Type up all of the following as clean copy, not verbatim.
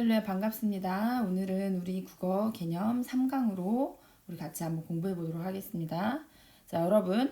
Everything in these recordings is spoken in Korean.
할렐루야 반갑습니다. 오늘은 우리 국어 개념 3강으로 우리 같이 한번 공부해 보도록 하겠습니다. 자, 여러분,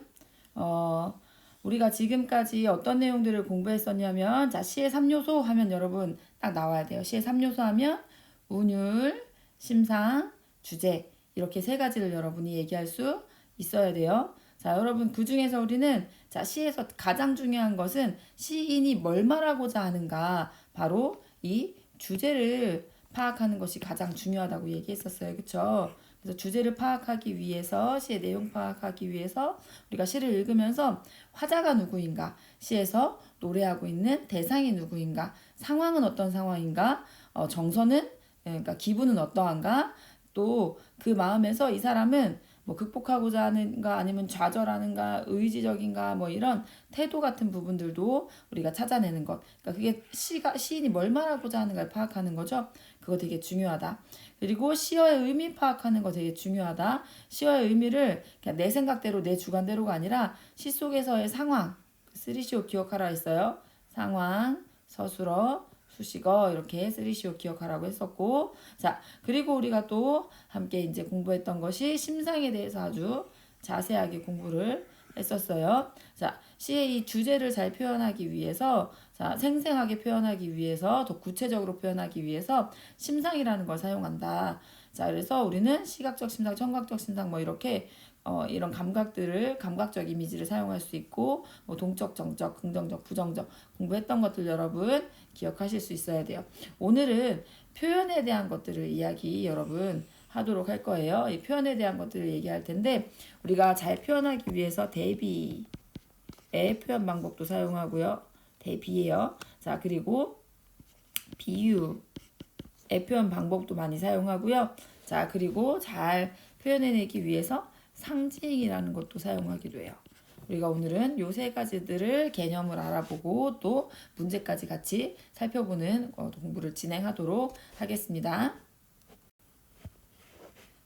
우리가 지금까지 어떤 내용들을 공부했었냐면, 자, 시의 3요소 하면 여러분 딱 나와야 돼요. 시의 3요소 하면 운율, 심상, 주제 이렇게 세 가지를 여러분이 얘기할 수 있어야 돼요. 자, 여러분 그 중에서 우리는 자, 시에서 가장 중요한 것은 시인이 뭘 말하고자 하는가, 바로 이 주제를 파악하는 것이 가장 중요하다고 얘기했었어요. 그쵸? 그래서 주제를 파악하기 위해서, 시의 내용 파악하기 위해서 우리가 시를 읽으면서 화자가 누구인가, 시에서 노래하고 있는 대상이 누구인가, 상황은 어떤 상황인가, 정서는, 그러니까 기분은 어떠한가, 또 그 마음에서 이 사람은 뭐 극복하고자 하는가, 아니면 좌절하는가, 의지적인가, 뭐 이런 태도 같은 부분들도 우리가 찾아내는 것. 그러니까 그게 시인이 뭘 말하고자 하는가를 파악하는 거죠. 그거 되게 중요하다. 그리고 시어의 의미 파악하는 거 되게 중요하다. 시어의 의미를 그냥 내 생각대로, 내 주관대로가 아니라 시 속에서의 상황, 쓰리시오 기억하라 했어요. 상황, 서술어, 수식어, 이렇게 쓰리시오 기억하라고 했었고, 자, 그리고 우리가 또 함께 이제 공부했던 것이 심상에 대해서 아주 자세하게 공부를 했었어요. 자, 시의 이 주제를 잘 표현하기 위해서, 자, 생생하게 표현하기 위해서, 더 구체적으로 표현하기 위해서 심상이라는 걸 사용한다. 자, 그래서 우리는 시각적 심상, 청각적 심상 뭐 이렇게 이런 감각적 이미지를 사용할 수 있고, 뭐 동적, 정적, 긍정적, 부정적 공부했던 것들 여러분 기억하실 수 있어야 돼요. 오늘은 표현에 대한 것들을 이야기 여러분 하도록 할 거예요. 이 표현에 대한 것들을 얘기할 텐데, 우리가 잘 표현하기 위해서 대비의 표현 방법도 사용하고요. 대비예요. 자, 그리고 비유의 표현 방법도 많이 사용하고요. 자, 그리고 잘 표현해내기 위해서 상징이라는 것도 사용하기도 해요. 우리가 오늘은 요 세 가지들을 개념을 알아보고 또 문제까지 같이 살펴보는 공부를 진행하도록 하겠습니다.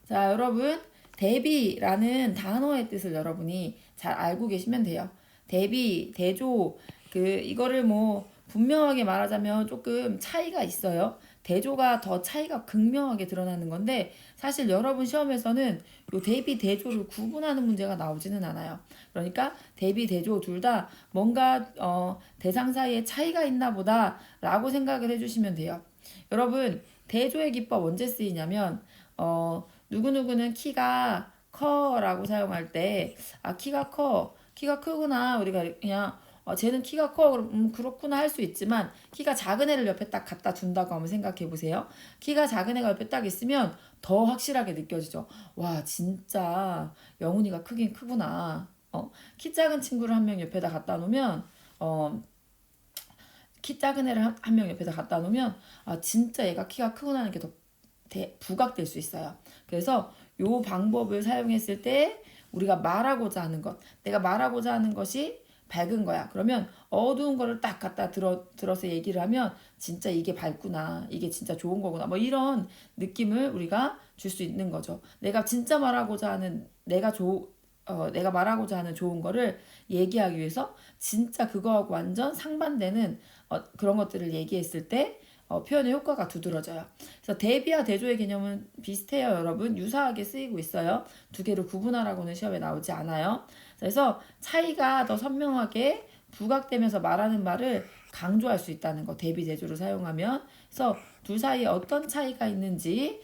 자, 여러분, 대비라는 단어의 뜻을 여러분이 잘 알고 계시면 돼요. 대비, 대조, 이거를 뭐 분명하게 말하자면 조금 차이가 있어요. 대조가 더 차이가 극명하게 드러나는 건데, 사실 여러분 시험에서는 요 대비, 대조를 구분하는 문제가 나오지는 않아요. 그러니까 대비, 대조 둘 다 뭔가 대상 사이에 차이가 있나 보다 라고 생각을 해주시면 돼요. 여러분, 대조의 기법 언제 쓰이냐면, 누구누구는 키가 커라고 사용할 때, 아, 키가 크구나, 우리가 그냥 쟤는 키가 커, 그럼 그렇구나 할 수 있지만, 키가 작은 애를 옆에 딱 갖다 둔다고 한번 생각해 보세요. 키가 작은 애가 옆에 딱 있으면 더 확실하게 느껴지죠. 와, 진짜 영훈이가 크긴 크구나. 키 작은 친구를 한 명 옆에다 갖다 놓으면, 키 작은 애를 한 명 옆에다 갖다 놓으면, 아, 진짜 얘가 키가 크구나 하는 게 더 부각될 수 있어요. 그래서 요 방법을 사용했을 때 우리가 말하고자 하는 것, 내가 말하고자 하는 것이 밝은 거야. 그러면 어두운 거를 딱 갖다 들어서 얘기를 하면 진짜 이게 밝구나, 이게 진짜 좋은 거구나, 뭐 이런 느낌을 우리가 줄 수 있는 거죠. 내가 진짜 말하고자 하는 내가 말하고자 하는 좋은 거를 얘기하기 위해서 진짜 그거하고 완전 상반되는 그런 것들을 얘기했을 때 표현의 효과가 두드러져요. 그래서 대비와 대조의 개념은 비슷해요, 여러분. 유사하게 쓰이고 있어요. 두 개를 구분하라고는 시험에 나오지 않아요. 그래서 차이가 더 선명하게 부각되면서 말하는 말을 강조할 수 있다는 거, 대비, 대조를 사용하면. 그래서 둘 사이에 어떤 차이가 있는지,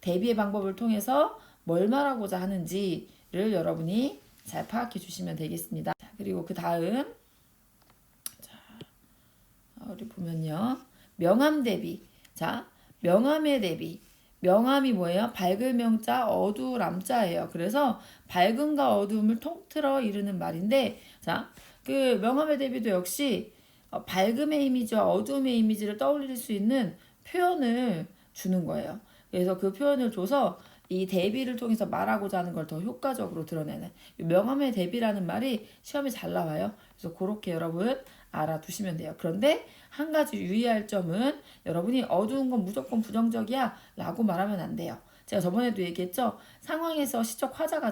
대비의 방법을 통해서 뭘 말하고자 하는지를 여러분이 잘 파악해 주시면 되겠습니다. 자, 그리고 그 다음, 우리 보면요. 명암 대비. 자, 명암의 대비. 명암이 뭐예요? 밝을 명자, 어두울 암자예요. 그래서 밝음과 어두움을 통틀어 이루는 말인데, 자, 그 명암의 대비도 역시 밝음의 이미지와 어두움의 이미지를 떠올릴 수 있는 표현을 주는 거예요. 그래서 그 표현을 줘서 이 대비를 통해서 말하고자 하는 걸 더 효과적으로 드러내는, 명암의 대비라는 말이 시험에 잘 나와요. 그래서 그렇게 여러분 알아두시면 돼요. 그런데 한 가지 유의할 점은, 여러분이 어두운 건 무조건 부정적이야 라고 말하면 안 돼요. 제가 저번에도 얘기했죠. 상황에서 시적 화자가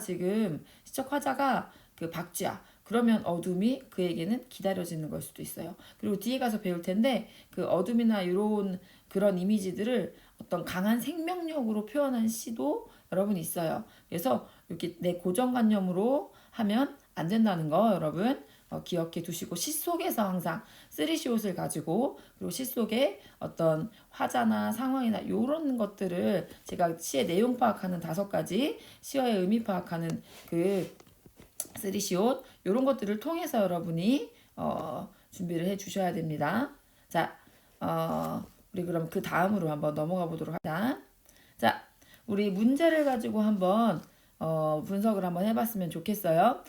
그 박쥐야. 그러면 어둠이 그에게는 기다려지는 걸 수도 있어요. 그리고 뒤에 가서 배울 텐데 그 어둠이나 이런 그런 이미지들을 어떤 강한 생명력으로 표현한 시도 여러분 있어요. 그래서 이렇게 내 고정관념으로 하면 안 된다는 거 여러분 기억해 두시고, 시 속에서 항상 쓰리시옷을 가지고, 그리고 시 속에 어떤 화자나 상황이나 이런 것들을 제가 시의 내용 파악하는 5가지 시어의 의미 파악하는 그 쓰리시옷 이런 것들을 통해서 여러분이 준비를 해 주셔야 됩니다. 자, 우리 그럼 그 다음으로 한번 넘어가 보도록 하자. 자, 우리 문제를 가지고 한번 분석을 한번 해봤으면 좋겠어요.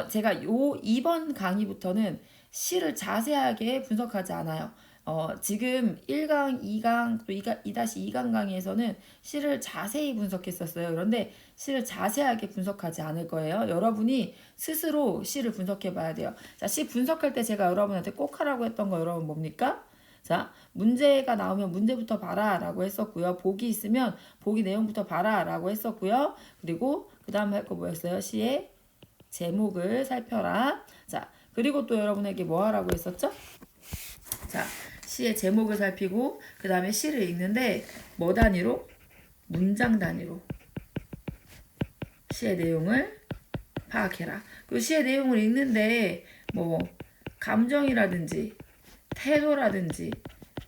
제가 요 이번 강의부터는 시를 자세하게 분석하지 않아요. 지금 1강, 2강, 또 2-2강 강의에서는 시를 자세히 분석했었어요. 그런데 시를 자세하게 분석하지 않을 거예요. 여러분이 스스로 시를 분석해 봐야 돼요. 자, 시 분석할 때 제가 여러분한테 꼭 하라고 했던 거 여러분 뭡니까? 자, 문제가 나오면 문제부터 봐라 라고 했었고요. 보기 있으면 보기 내용부터 봐라 라고 했었고요. 그리고 그 다음 할 거 뭐였어요? 시의 제목을 살펴라. 자, 그리고 또 여러분에게 뭐 하라고 했었죠? 자, 시의 제목을 살피고 그 다음에 시를 읽는데 뭐 단위로? 문장 단위로 시의 내용을 파악해라. 그 시의 내용을 읽는데 뭐 감정이라든지 태도라든지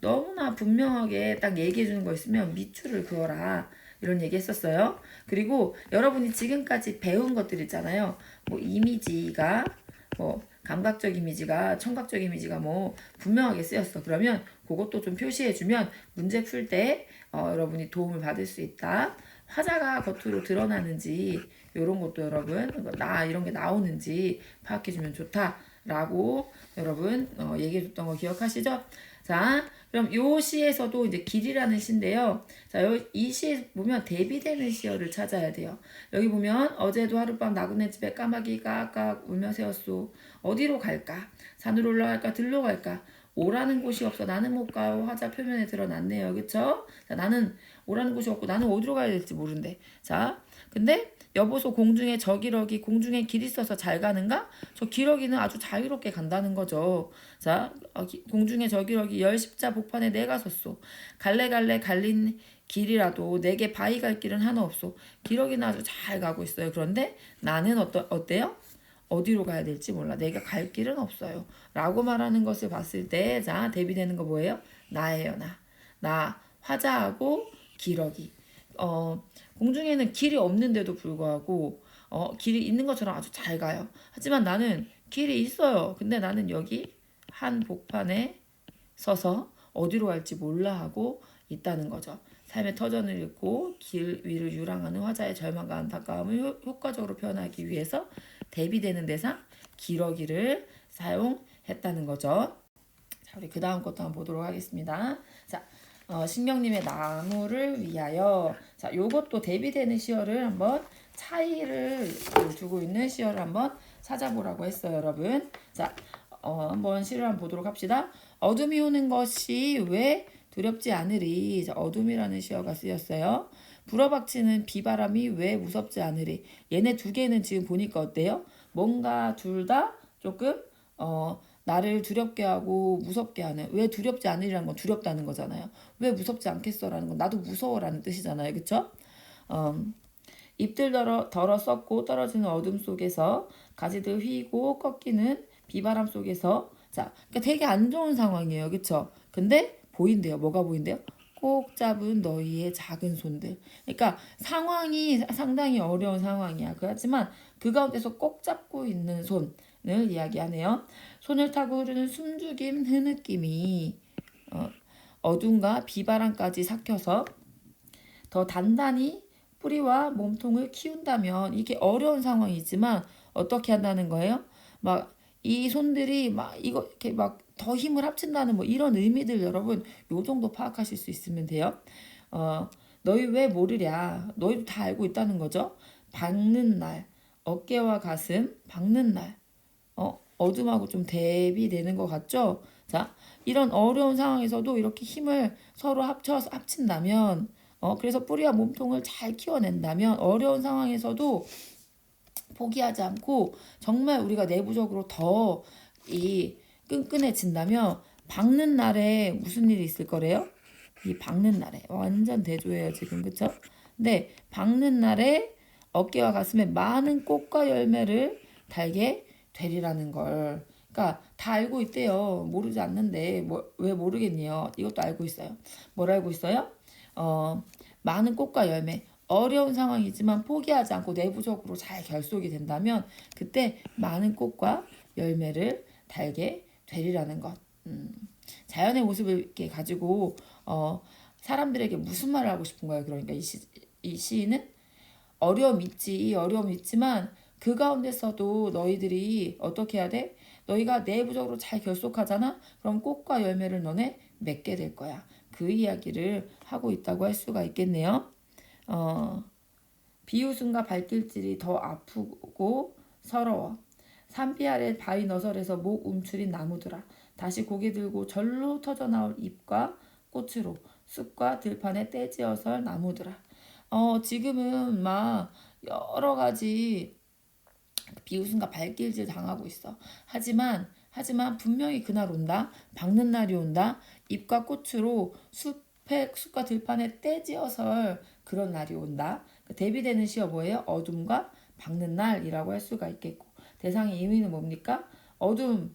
너무나 분명하게 딱 얘기해 주는 거 있으면 밑줄을 그어라. 이런 얘기 했었어요. 그리고 여러분이 지금까지 배운 것들 있잖아요. 뭐 이미지가 뭐 감각적 이미지가 청각적 이미지가 뭐 분명하게 쓰였어. 그러면 그것도 좀 표시해 주면 문제 풀 때 여러분이 도움을 받을 수 있다. 화자가 겉으로 드러나는지 이런 것도 여러분 나 이런 게 나오는지 파악해 주면 좋다라고 여러분 얘기해 줬던 거 기억하시죠? 자, 그럼 요 시에서도 이제 길이라는 시인데요. 자, 이 시에 보면 대비되는 시어를 찾아야 돼요. 여기 보면 어제도 하룻밤 나그네 집에 까마귀 까깍 울며 새었소. 어디로 갈까? 산으로 올라갈까? 들로 갈까? 오라는 곳이 없어. 나는 못 가요. 화자 표면에 드러났네요. 그쵸? 자, 나는 오라는 곳이 없고 나는 어디로 가야 될지 모른대. 자, 근데 여보소 공중에 저기러기 공중에 길 있어서 잘 가는가? 저 기러기는 아주 자유롭게 간다는 거죠. 자, 공중에 저기러기 열십자 복판에 내가 섰소. 갈래갈래 갈린 길이라도 내게 바위 갈 길은 하나 없소. 기러기는 아주 잘 가고 있어요. 그런데 나는 어때요? 어디로 가야 될지 몰라. 내가 갈 길은 없어요. 라고 말하는 것을 봤을 때, 자, 대비되는 거 뭐예요? 나예요, 나. 나, 화자하고 기러기. 공중에는 길이 없는데도 불구하고, 길이 있는 것처럼 아주 잘 가요. 하지만 나는 길이 있어요. 근데 나는 여기 한 복판에 서서 어디로 갈지 몰라 하고 있다는 거죠. 삶의 터전을 잃고 길 위를 유랑하는 화자의 절망과 안타까움을 효과적으로 표현하기 위해서 대비되는 대상 기러기를 사용했다는 거죠. 자, 우리 그 다음 것도 한번 보도록 하겠습니다. 자, 신경님의 나무를 위하여. 자, 요것도 대비되는 시어를 한번 차이를 두고 있는 시어를 한번 찾아보라고 했어요, 여러분. 자, 한번 시를 한번 보도록 합시다. 어둠이 오는 것이 왜 두렵지 않으리. 자, 어둠이라는 시어가 쓰였어요. 불어박치는 비바람이 왜 무섭지 않으리. 얘네 두 개는 지금 보니까 어때요? 뭔가 둘 다 조금 나를 두렵게 하고 무섭게 하는. 왜 두렵지 않으리라는 건 두렵다는 거잖아요. 왜 무섭지 않겠어라는 건 나도 무서워라는 뜻이잖아요. 그쵸? 잎들 덜어 썩고 떨어지는 어둠 속에서 가지들 휘고 꺾이는 비바람 속에서. 자, 그러니까 되게 안 좋은 상황이에요. 그쵸? 근데 보인대요. 뭐가 보인대요? 꼭 잡은 너희의 작은 손들. 그러니까 상황이 상당히 어려운 상황이야. 그렇지만 그 가운데서 꼭 잡고 있는 손을 이야기하네요. 손을 타고 흐르는 숨죽임 흐느낌이 어둠과 비바람까지 삭혀서 더 단단히 뿌리와 몸통을 키운다면, 이게 어려운 상황이지만 어떻게 한다는 거예요? 막 이 손들이 막 이거 이렇게 막 더 힘을 합친다는 뭐 이런 의미들 여러분 요 정도 파악하실 수 있으면 돼요. 너희 왜 모르랴? 너희도 다 알고 있다는 거죠. 박는 날, 어깨와 가슴 박는 날, 어둠하고 좀 대비되는 것 같죠? 자, 이런 어려운 상황에서도 이렇게 힘을 서로 합친다면, 그래서 뿌리와 몸통을 잘 키워낸다면 어려운 상황에서도 포기하지 않고 정말 우리가 내부적으로 더 이 끈끈해진다면 박는 날에 무슨 일이 있을 거래요? 이 박는 날에 완전 대조예요 지금, 그쵸? 근데 박는 날에 어깨와 가슴에 많은 꽃과 열매를 달게 되리라는 걸. 그러니까 다 알고 있대요. 모르지 않는데 왜 모르겠니요? 이것도 알고 있어요. 뭘 알고 있어요? 많은 꽃과 열매. 어려운 상황이지만 포기하지 않고 내부적으로 잘 결속이 된다면 그때 많은 꽃과 열매를 달게 되리라는 것. 자연의 모습을 이렇게 가지고 사람들에게 무슨 말을 하고 싶은 거예요. 그러니까 이 시인은 어려움 있지, 어려움 있지만 그 가운데서도 너희들이 어떻게 해야 돼? 너희가 내부적으로 잘 결속하잖아? 그럼 꽃과 열매를 너네 맺게 될 거야. 그 이야기를 하고 있다고 할 수가 있겠네요. 비웃음과 발길질이 더 아프고 서러워. 산비 아래 바위 너설에서 목 움츠린 나무들아. 다시 고개 들고 절로 터져 나올 잎과 꽃으로 숲과 들판에 떼지어설 나무들아. 지금은 막 여러 가지 비웃음과 발길질 당하고 있어. 하지만 분명히 그날 온다. 박는 날이 온다. 잎과 꽃으로 숲과 들판에 떼지어설 그런 날이 온다. 대비되는 시어 뭐예요? 어둠과 박는 날이라고 할 수가 있겠고, 대상의 의미는 뭡니까? 어둠은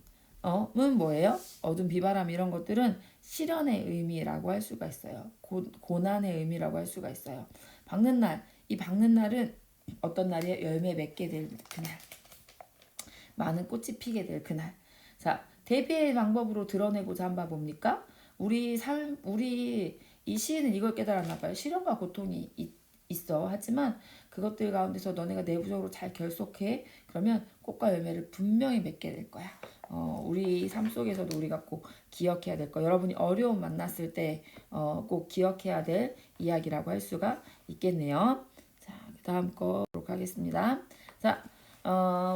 뭐예요? 어둠, 비바람 이런 것들은 시련의 의미라고 할 수가 있어요. 고난의 의미라고 할 수가 있어요. 박는 날, 이 박는 날은 어떤 날이에요? 열매 맺게 될 그날. 많은 꽃이 피게 될 그날. 자, 대비의 방법으로 드러내고자 한 바 뭡니까? 우리 이 시인은 이걸 깨달았나 봐요. 시련과 고통이 있어. 하지만 그것들 가운데서 너네가 내부적으로 잘 결속해. 그러면 꽃과 열매를 분명히 맺게 될 거야. 우리 삶 속에서도 우리가 꼭 기억해야 될 거. 여러분이 어려움 만났을 때 꼭 기억해야 될 이야기라고 할 수가 있겠네요. 자, 그 다음 거 보도록 하겠습니다. 자,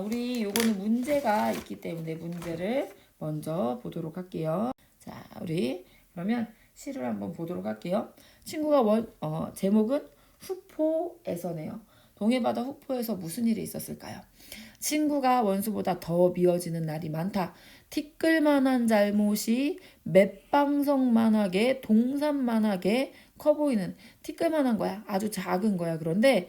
우리 요거는 문제가 있기 때문에 문제를 먼저 보도록 할게요. 자, 우리 그러면 시를 한번 보도록 할게요. 친구가 제목은 후포에서네요. 동해바다 후포에서 무슨 일이 있었을까요? 친구가 원수보다 더 미워지는 날이 많다. 티끌만한 잘못이 맷방석만하게 동산만하게 커 보이는, 티끌만한 거야. 아주 작은 거야. 그런데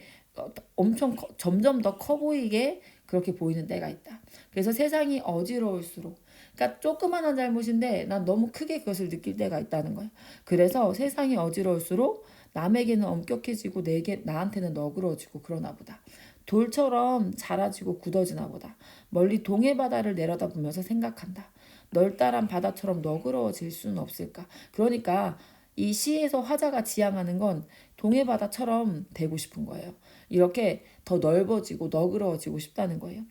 엄청 점점 더 커 보이게 그렇게 보이는 때가 있다. 그래서 세상이 어지러울수록, 그러니까 조그만한 잘못인데 난 너무 크게 그것을 느낄 때가 있다는 거야. 그래서 세상이 어지러울수록 남에게는 엄격해지고 나한테는 너그러지고 그러나 보다. 돌처럼 자라지고 굳어지나 보다. 멀리 동해바다를 내려다보면서 생각한다. 널따란 바다처럼 너그러워질 수는 없을까. 그러니까 이 시에서 화자가 지향하는 건 동해바다처럼 되고 싶은 거예요. 이렇게 더 넓어지고 너그러워지고 싶다는 거예요.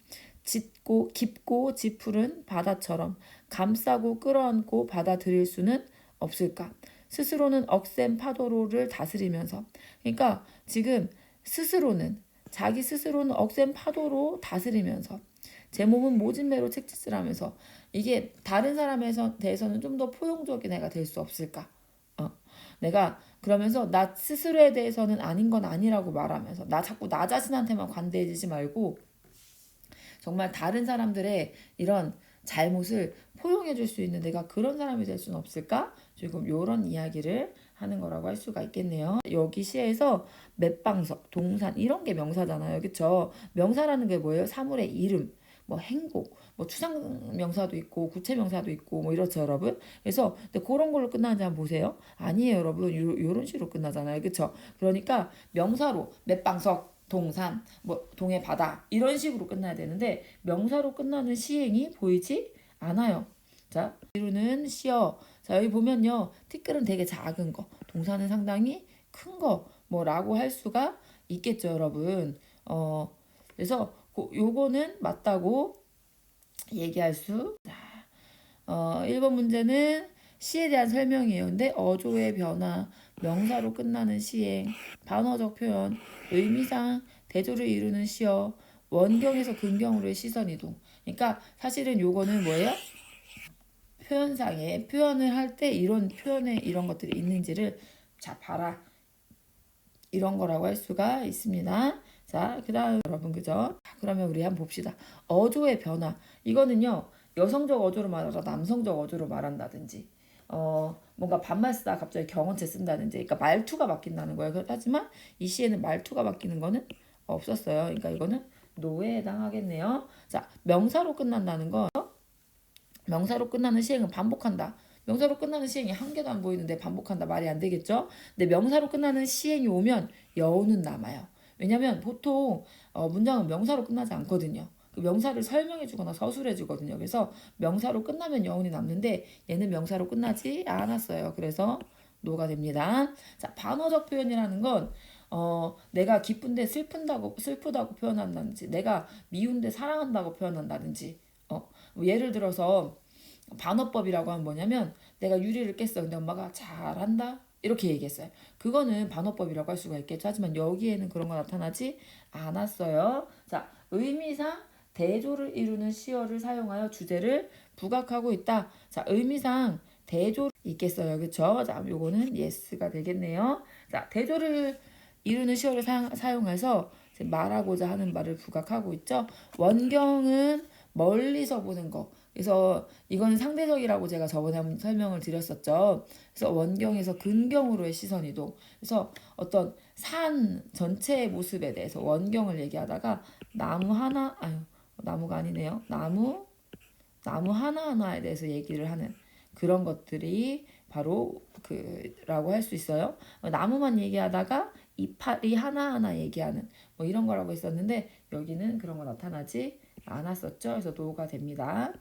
깊고 짙푸른 바다처럼 감싸고 끌어안고 받아들일 수는 없을까. 스스로는 억센 파도를 다스리면서, 그러니까 지금 자기 스스로는 억센 파도로 다스리면서 제 몸은 모진 매로 책짓을 하면서, 이게 다른 사람에 대해서는 좀 더 포용적인 애가 될 수 없을까. 내가 그러면서 나 스스로에 대해서는 아닌 건 아니라고 말하면서 자꾸 나 자신한테만 관대해지지 말고 정말 다른 사람들의 이런 잘못을 포용해 줄 수 있는 내가 그런 사람이 될 수는 없을까? 지금 이런 이야기를 하는 거라고 할 수가 있겠네요. 여기 시에서 맷방석, 동산 이런 게 명사잖아요. 그쵸? 명사라는 게 뭐예요? 사물의 이름, 뭐 행복, 뭐 추상 명사도 있고 구체 명사도 있고 뭐 이렇죠, 여러분. 그래서 근데 그런 걸로 끝나는지 한번 보세요. 아니에요, 여러분. 요런 식으로 끝나잖아요. 그쵸? 그러니까 명사로 맷방석, 동산, 뭐 동해 바다 이런 식으로 끝나야 되는데 명사로 끝나는 시행이 보이지 않아요. 자, 이루는 시어. 자, 여기 보면요. 티끌은 되게 작은 거, 동산은 상당히 큰 거 뭐라고 할 수가 있겠죠, 여러분. 그래서 요거는 맞다고 얘기할 수. 1번 문제는 시에 대한 설명이에요. 근데 어조의 변화, 명사로 끝나는 시행, 반어적 표현, 의미상 대조를 이루는 시어, 원경에서 근경으로의 시선 이동. 그러니까 사실은 요거는 뭐예요? 표현상에 표현을 할 때 이런 표현에 이런 것들이 있는지를 자 봐라. 이런 거라고 할 수가 있습니다. 자, 그 다음 여러분 그죠? 그러면 우리 한번 봅시다. 어조의 변화. 이거는요. 여성적 어조로 말하다 남성적 어조로 말한다든지 뭔가 반말 쓰다 갑자기 경언체 쓴다든지 그러니까 말투가 바뀐다는 거예요. 하지만 이 시에는 말투가 바뀌는 거는 없었어요. 그러니까 이거는 노에 해당하겠네요. 자, 명사로 끝난다는 거. 명사로 끝나는 시행은 반복한다. 명사로 끝나는 시행이 한 개도 안 보이는데 반복한다 말이 안 되겠죠? 근데 명사로 끝나는 시행이 오면 여우는 남아요. 왜냐면 보통 문장은 명사로 끝나지 않거든요. 그 명사를 설명해 주거나 서술해 주거든요. 그래서 명사로 끝나면 여운이 남는데 얘는 명사로 끝나지 않았어요. 그래서 노가 됩니다. 자, 반어적 표현이라는 건 내가 기쁜데 슬프다고 표현한다든지 내가 미운데 사랑한다고 표현한다든지 뭐 예를 들어서 반어법이라고 하면 뭐냐면 내가 유리를 깼어. 근데 엄마가 잘한다. 이렇게 얘기했어요. 그거는 반어법이라고 할 수가 있겠죠. 하지만 여기에는 그런 거 나타나지 않았어요. 자, 의미상 대조를 이루는 시어를 사용하여 주제를 부각하고 있다. 자, 의미상 대조 있겠어요. 그쵸? 자, 요거는 yes가 되겠네요. 자, 대조를 이루는 시어를 사용해서 말하고자 하는 말을 부각하고 있죠. 원경은 멀리서 보는 거. 그래서 이건 상대적이라고 제가 저번에 한번 설명을 드렸었죠. 그래서 원경에서 근경으로의 시선 이동. 그래서 어떤 산 전체의 모습에 대해서 원경을 얘기하다가 나무 하나, 아유, 나무가 아니네요. 나무 하나하나에 대해서 얘기를 하는 그런 것들이 바로 그라고 할 수 있어요. 나무만 얘기하다가 이파리 하나하나 얘기하는 뭐 이런 거라고 했었는데 여기는 그런 거 나타나지 않았었죠. 그래서 노가 됩니다.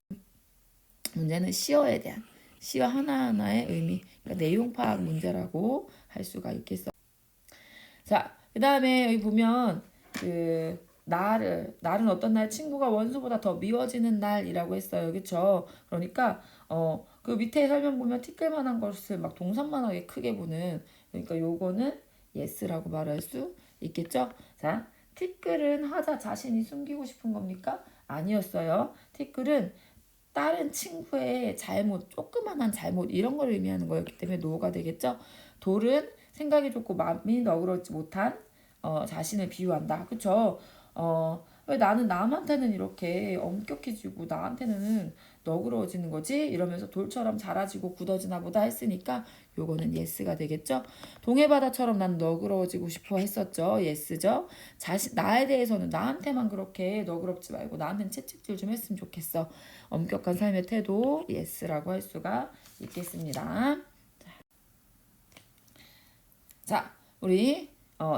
문제는 시어에 대한 시어 하나하나의 의미, 그러니까 내용 파악 문제라고 할 수가 있겠어. 자, 그 다음에 여기 보면 날은 어떤 날 친구가 원수보다 더 미워지는 날이라고 했어요. 그쵸? 그러니까 그 밑에 설명 보면 티끌만한 것을 막 동산만하게 크게 보는 그러니까 요거는 yes라고 말할 수 있겠죠? 자, 티끌은 하자 자신이 숨기고 싶은 겁니까? 아니었어요. 티끌은 다른 친구의 잘못, 조그만한 잘못 이런 걸 의미하는 거였기 때문에 노가 되겠죠. 돌은 생각이 좋고 마음이 너그럽지 못한 자신을 비유한다. 그쵸? 왜 나는 남한테는 이렇게 엄격해지고 나한테는 너그러워지는 거지? 이러면서 돌처럼 자라지고 굳어지나 보다 했으니까 요거는 yes가 되겠죠. 동해바다처럼 난 너그러워지고 싶어 했었죠. yes죠. 나에 대해서는 나한테만 그렇게 너그럽지 말고 나한테는 채찍질 좀 했으면 좋겠어. 엄격한 삶의 태도 yes라고 할 수가 있겠습니다. 자, 우리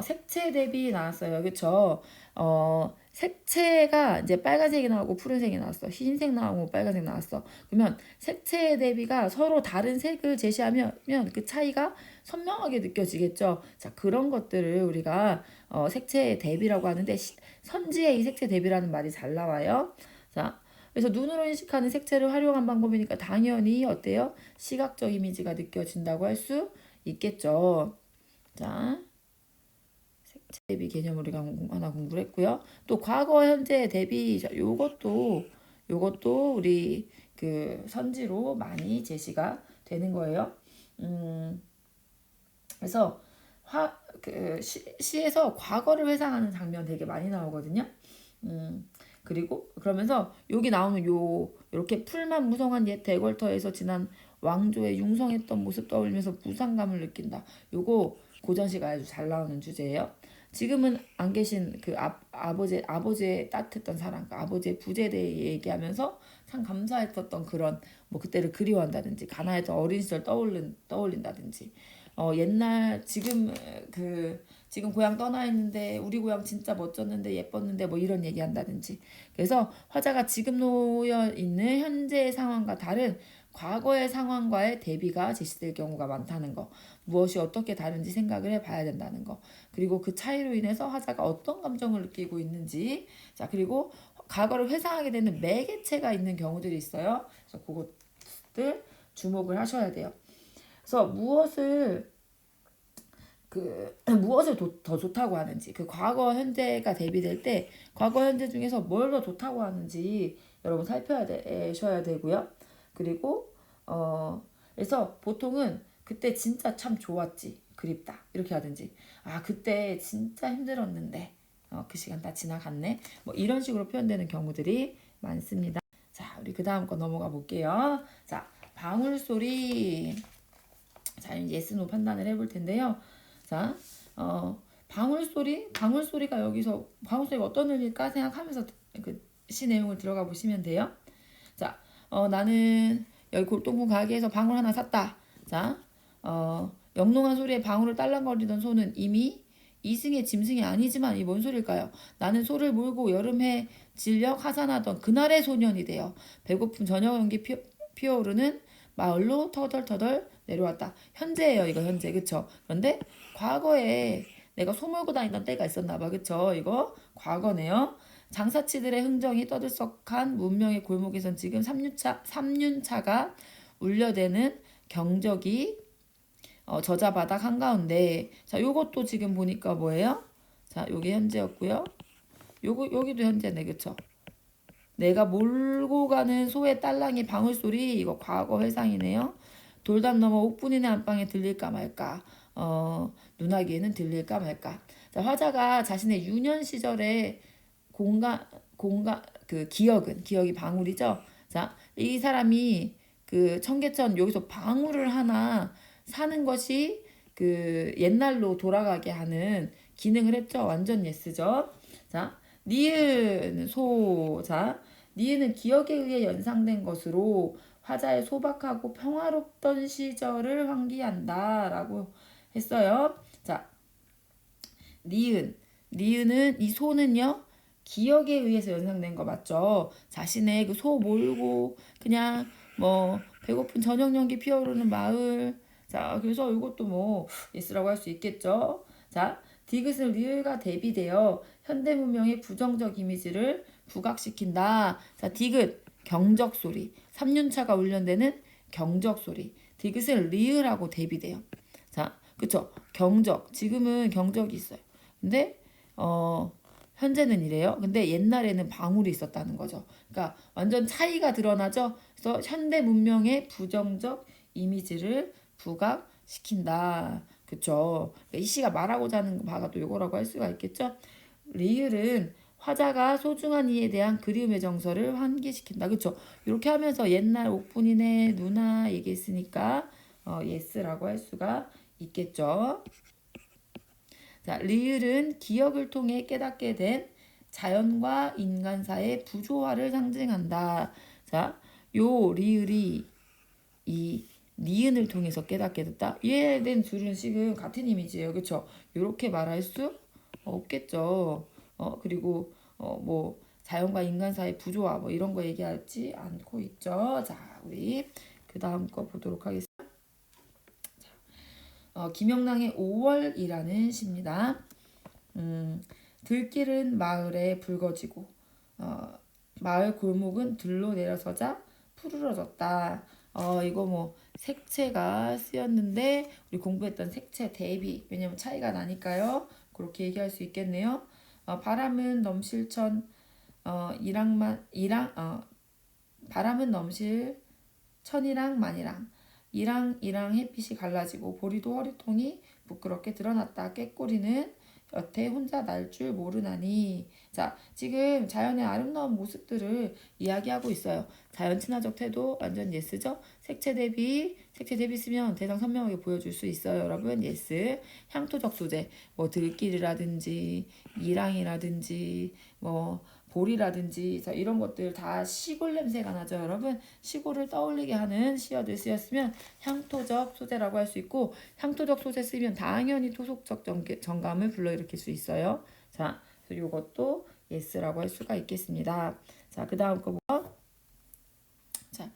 색채 대비 나왔어요. 그쵸? 색채가 이제 빨간색이 나오고 푸른색이 나왔어. 흰색 나오고 빨간색 나왔어. 그러면 색채 대비가 서로 다른 색을 제시하면 그 차이가 선명하게 느껴지겠죠. 자, 그런 것들을 우리가 색채 대비라고 하는데 선지에 이 색채 대비라는 말이 잘 나와요. 자, 그래서 눈으로 인식하는 색채를 활용한 방법이니까 당연히 어때요? 시각적 이미지가 느껴진다고 할 수 있겠죠. 자, 색채 대비 개념 우리가 하나 공부를 했고요. 또 과거, 현재 대비 요것도 우리 그 선지로 많이 제시가 되는 거예요. 그래서 시에서 과거를 회상하는 장면 되게 많이 나오거든요. 그리고 그러면서 여기 나오는 요렇게 풀만 무성한 옛 대궐터에서 지난 왕조의 융성했던 모습 떠올리면서 부상감을 느낀다. 요거 고전시가 아주 잘 나오는 주제예요. 지금은 안 계신 그 아버지의 따뜻했던 사랑, 그 아버지의 부재에 대해 얘기하면서 참 감사했었던 그런 뭐 그때를 그리워한다든지 가나했던 어린 시절 떠올린다든지 옛날 지금 고향 떠나 있는데 우리 고향 진짜 멋졌는데 예뻤는데 뭐 이런 얘기한다든지 그래서 화자가 지금 놓여 있는 현재의 상황과 다른 과거의 상황과의 대비가 제시될 경우가 많다는 거 무엇이 어떻게 다른지 생각을 해봐야 된다는 거 그리고 그 차이로 인해서 화자가 어떤 감정을 느끼고 있는지 자 그리고 과거를 회상하게 되는 매개체가 있는 경우들이 있어요. 그래서 그것들 주목을 하셔야 돼요. 그래서 무엇을 더 좋다고 하는지 그 과거 현재가 대비될 때 과거 현재 중에서 뭘 더 좋다고 하는지 여러분 살펴야 되고요. 그리고 그래서 보통은 그때 진짜 참 좋았지 그립다 이렇게 하든지 아 그때 진짜 힘들었는데 그 시간 다 지나갔네. 뭐 이런 식으로 표현되는 경우들이 많습니다. 자, 우리 그 다음 거 넘어가 볼게요. 자, 방울 소리. 자, yes, no 판단을 해볼 텐데요. 자, 방울 소리, 방울 소리가 여기서 방울 소리가 어떤 의미일까 생각하면서 그 시 내용을 들어가 보시면 돼요. 자, 나는 여기 골동품 가게에서 방울 하나 샀다. 자, 영롱한 소리에 방울을 딸랑거리던 소는 이미 이승의 짐승이 아니지만 이 뭔 소릴까요? 나는 소를 몰고 여름해 진력 하산하던 그날의 소년이 되어 배고픈 저녁 연기 피어오르는 마을로 터덜터덜 내려왔다. 현재예요, 이거 현재, 그쵸? 그런데 과거에 내가 소 몰고 다니던 때가 있었나 봐, 그쵸? 이거 과거네요. 장사치들의 흥정이 떠들썩한 문명의 골목에선 지금 삼륜차가 울려대는 경적이 저자바닥 한가운데. 자, 요것도 지금 보니까 뭐예요? 자, 요게 현재였고요. 여기도 현재네, 그쵸? 내가 몰고 가는 소의 딸랑이 방울소리, 이거 과거 회상이네요. 돌담 넘어 옥분이네 안방에 들릴까 말까. 눈아귀에는 들릴까 말까. 자, 화자가 자신의 유년 시절에 그 기억이 방울이죠. 자, 이 사람이 그 청계천 여기서 방울을 하나 사는 것이 그 옛날로 돌아가게 하는 기능을 했죠. 완전 예스죠. 자, 니은 소. 자, 니은은 기억에 의해 연상된 것으로 화자의 소박하고 평화롭던 시절을 환기한다라고 했어요. 자, 니은은 이 소는요. 기억에 의해서 연상된 거 맞죠? 자신의 그 소 몰고 그냥 뭐 배고픈 저녁 연기 피어오르는 마을. 자, 그래서 이것도 뭐 예스라고 할 수 있겠죠. 자, 디귿은 리을과 대비되어 현대 문명의 부정적 이미지를 부각시킨다. 자, 디귿 경적 소리. 3륜차가 훈련되는 경적 소리. 디귿은 리을하고 대비돼요. 자, 그쵸? 경적. 지금은 경적이 있어요. 근데 현재는 이래요. 근데 옛날에는 방울이 있었다는 거죠. 그러니까 완전 차이가 드러나죠. 그래서 현대 문명의 부정적 이미지를 부각시킨다. 그쵸? 그러니까 이 시가 말하고자 하는 바가 또 이거라고 할 수가 있겠죠. 리을은 화자가 소중한 이에 대한 그리움의 정서를 환기시킨다. 그쵸? 이렇게 하면서 옛날 옥분이네 누나 얘기했으니까 예스라고 할 수가 있겠죠. 자, 리을은 기억을 통해 깨닫게 된 자연과 인간 사이의 부조화를 상징한다. 자, 요 리을이 이 니은을 통해서 깨닫게 됐다. 이해된 둘은 지금 같은 이미지예요. 그쵸? 이렇게 말할 수 없겠죠. 그리고 뭐 자연과 인간 사이의 부조화 뭐 이런 거 얘기하지 않고 있죠. 자, 우리 그 다음 거 보도록 하겠습니다. 김영랑의 5월이라는 시입니다. 들길은 마을에 붉어지고 마을 골목은 들로 내려서자 푸르러졌다. 이거 뭐 색채가 쓰였는데 우리 공부했던 색채 대비, 왜냐면 차이가 나니까요. 그렇게 얘기할 수 있겠네요. 바람은 넘실 바람은 넘실 천이랑 만이랑 이랑 햇빛이 갈라지고 보리도 허리통이 부끄럽게 드러났다. 꾀꼬리는 여태 혼자 날 줄 모르나니. 자, 지금 자연의 아름다운 모습들을 이야기하고 있어요. 자연 친화적 태도 완전 예스죠. 색채 대비 쓰면 대상 선명하게 보여줄 수 있어요. 여러분 예스. 향토적 소재 뭐 들길이라든지 이랑이라든지 뭐 볼이라든지 이런 것들 다 시골 냄새가 나죠. 여러분 시골을 떠올리게 하는 시어들 쓰였으면 향토적 소재라고 할 수 있고, 향토적 소재 쓰면 당연히 토속적 정감을 불러일으킬 수 있어요. 자, 그래서 이것도 예스라고 할 수가 있겠습니다. 자, 그 다음 거 보고. 자,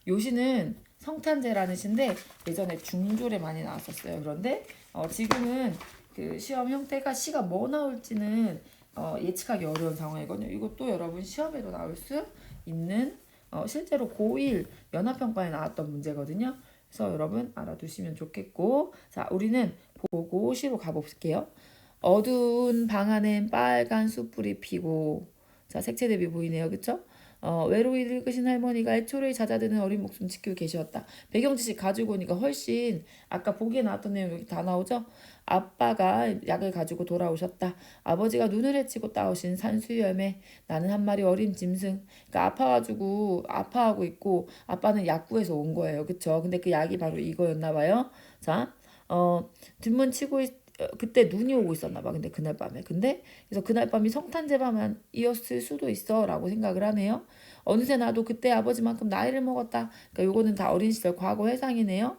요시는 성탄제라는 시인데 예전에 중졸에 많이 나왔었어요. 그런데 지금은 그 시험 형태가 시가 뭐 나올지는 예측하기 어려운 상황이거든요. 이것도 여러분 시험에도 나올 수 있는 실제로 고1 연합평가에 나왔던 문제거든요. 그래서 여러분 알아두시면 좋겠고, 자, 우리는 보고 시로 가볼게요. 어두운 방 안엔 빨간 숯불이 피고. 자, 색채 대비 보이네요. 그쵸? 외로이 늙으신 할머니가 애초로이 잦아드는 어린 목숨 지키고 계셨다. 배경 지식 가지고 오니까 훨씬 아까 보기에 나왔던 내용 여기 다 나오죠? 아빠가 약을 가지고 돌아오셨다. 아버지가 눈을 헤치고 따오신 산수열매. 나는 한 마리 어린 짐승. 그러니까 아파가지고 아파하고 있고 아빠는 약국에서 온 거예요. 그쵸? 근데 그 약이 바로 이거였나 봐요. 자, 뒷문 치고 그때 눈이 오고 있었나 봐. 근데 그날 밤에. 그래서 그날 밤이 성탄제 밤이었을 수도 있어라고 생각을 하네요. 어느새 나도 그때 아버지만큼 나이를 먹었다. 그러니까 요거는 다 어린 시절 과거 회상이네요.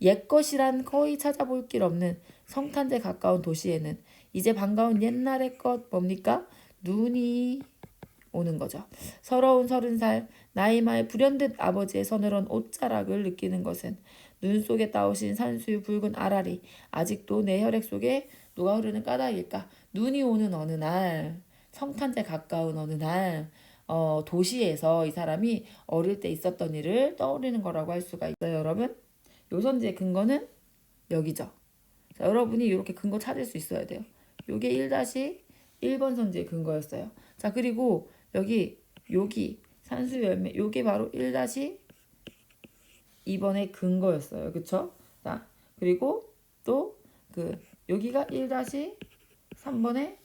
옛것이란 거의 찾아볼 길 없는 성탄제 가까운 도시에는 이제 반가운 옛날의 것 뭡니까? 눈이 오는 거죠. 서러운 30살 나이 말 불현듯 아버지의 서늘한 옷자락을 느끼는 것은 눈 속에 따오신 산수유 붉은 알알이 아직도 내 혈액 속에 녹아 흐르는 까닭일까? 눈이 오는 어느 날 성탄제 가까운 어느 날 도시에서 이 사람이 어릴 때 있었던 일을 떠올리는 거라고 할 수가 있어요. 여러분 요선지의 근거는 여기죠. 자, 여러분이 이렇게 근거 찾을 수 있어야 돼요. 요게 1-1번 선지의 근거였어요. 자, 그리고 여기 산수 열매 요게 바로 1-2번의 근거였어요. 그쵸? 자, 그리고 또 여기가 1-3번의